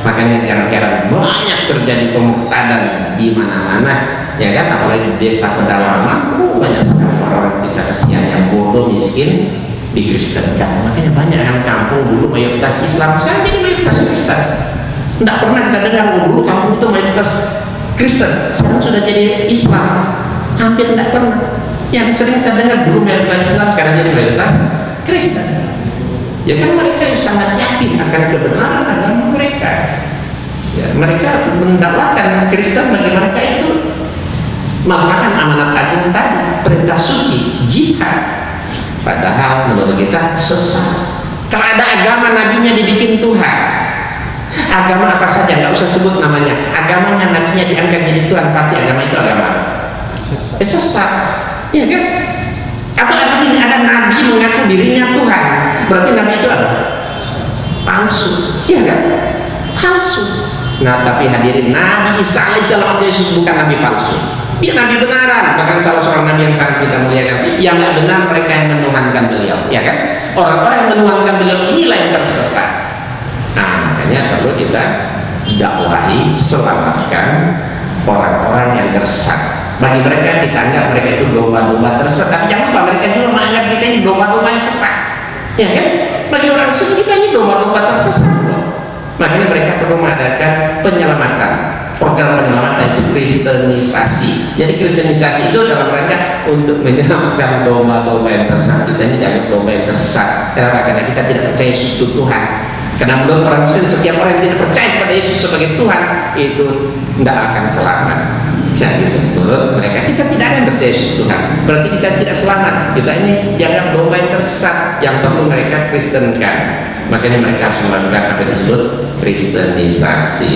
Makanya kadang-kadang banyak terjadi pemurtadan di mana-mana, ya kan? Apalagi di desa pedalaman, banyak sekali orang kita kasihan yang bodoh miskin dikristenkan. Makanya banyak yang kampung dulu mayoritas Islam, sekarang jadi mayoritas Kristen. Tidak pernah kita dengar dulu kampung itu mayoritas Kristen, sekarang sudah jadi Islam. Hampir tidak pernah. Yang sering kita dengar dulu mayoritas Islam, sekarang jadi mayoritas Kristen. Ya kan mereka sangat yakin akan kebenaran agama mereka. Ya, mereka mendakwakan Kristen bagi mereka itu melaksanakan amanat agung tadi, perintah suci, jihad. Padahal menurut kita sesat. Kalau ada agama nabinya dibikin Tuhan, agama apa saja nggak usah sebut namanya, agamanya nabinya diangkat jadi Tuhan, pasti agama itu agama sesat, ya kan? Atau ada nabi mengaku dirinya Tuhan, berarti nabi itu apa? Palsu, iya kan? Palsu. Nah, tapi hadirin, Nabi Isa alaihissalam Yesus bukan nabi palsu, dia nabi benaran. Bahkan salah seorang nabi yang sangat kita muliakan. Yang nggak benar mereka yang menuhankan beliau, ya kan? Orang-orang yang menuhankan beliau inilah yang tersesat. Nah, makanya perlu kita dakwahi, selamatkan orang-orang yang tersesat. Bagi mereka kita anggap mereka itu domba-domba tersesat, tapi jangan lupa mereka juga menganggap kita ini domba-domba yang sesat, ya kan? Bagi orang Kristen kita ini domba-domba tersesat. Makanya mereka perlu mengadakan penyelamatan, program penyelamatan itu kristenisasi. Jadi kristenisasi itu dalam rangka untuk menyelamatkan domba-domba yang tersesat. Kita ini jangan domba yang tersesat. Kenapa? Karena kita tidak percaya Yesus itu Tuhan. Karena menurut orang Kristen, setiap orang yang tidak percaya kepada Yesus sebagai Tuhan itu tidak akan selamat. Jadi menurut mereka kita tidak akan percaya Yesus Tuhan, berarti kita tidak selamat. Kita ini dianggap domba yang tersesat yang perlu mereka kristenkan. Makanya mereka harus melakukan apa disebut kristenisasi.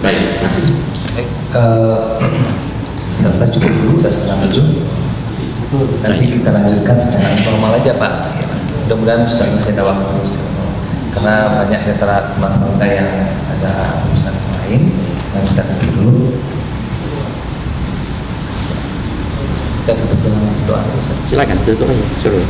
Baik, masih. Baik, saya cukup dulu, sudah 6:30. Nanti kita lanjutkan secara informal aja Pak. Mudah-mudahan sudah masih ada waktu, karena banyak antara teman-teman yang ada urusan lain. Yang kita tutup dulu. Kita tutup dengan doa. Silakan tutup aja, suruh.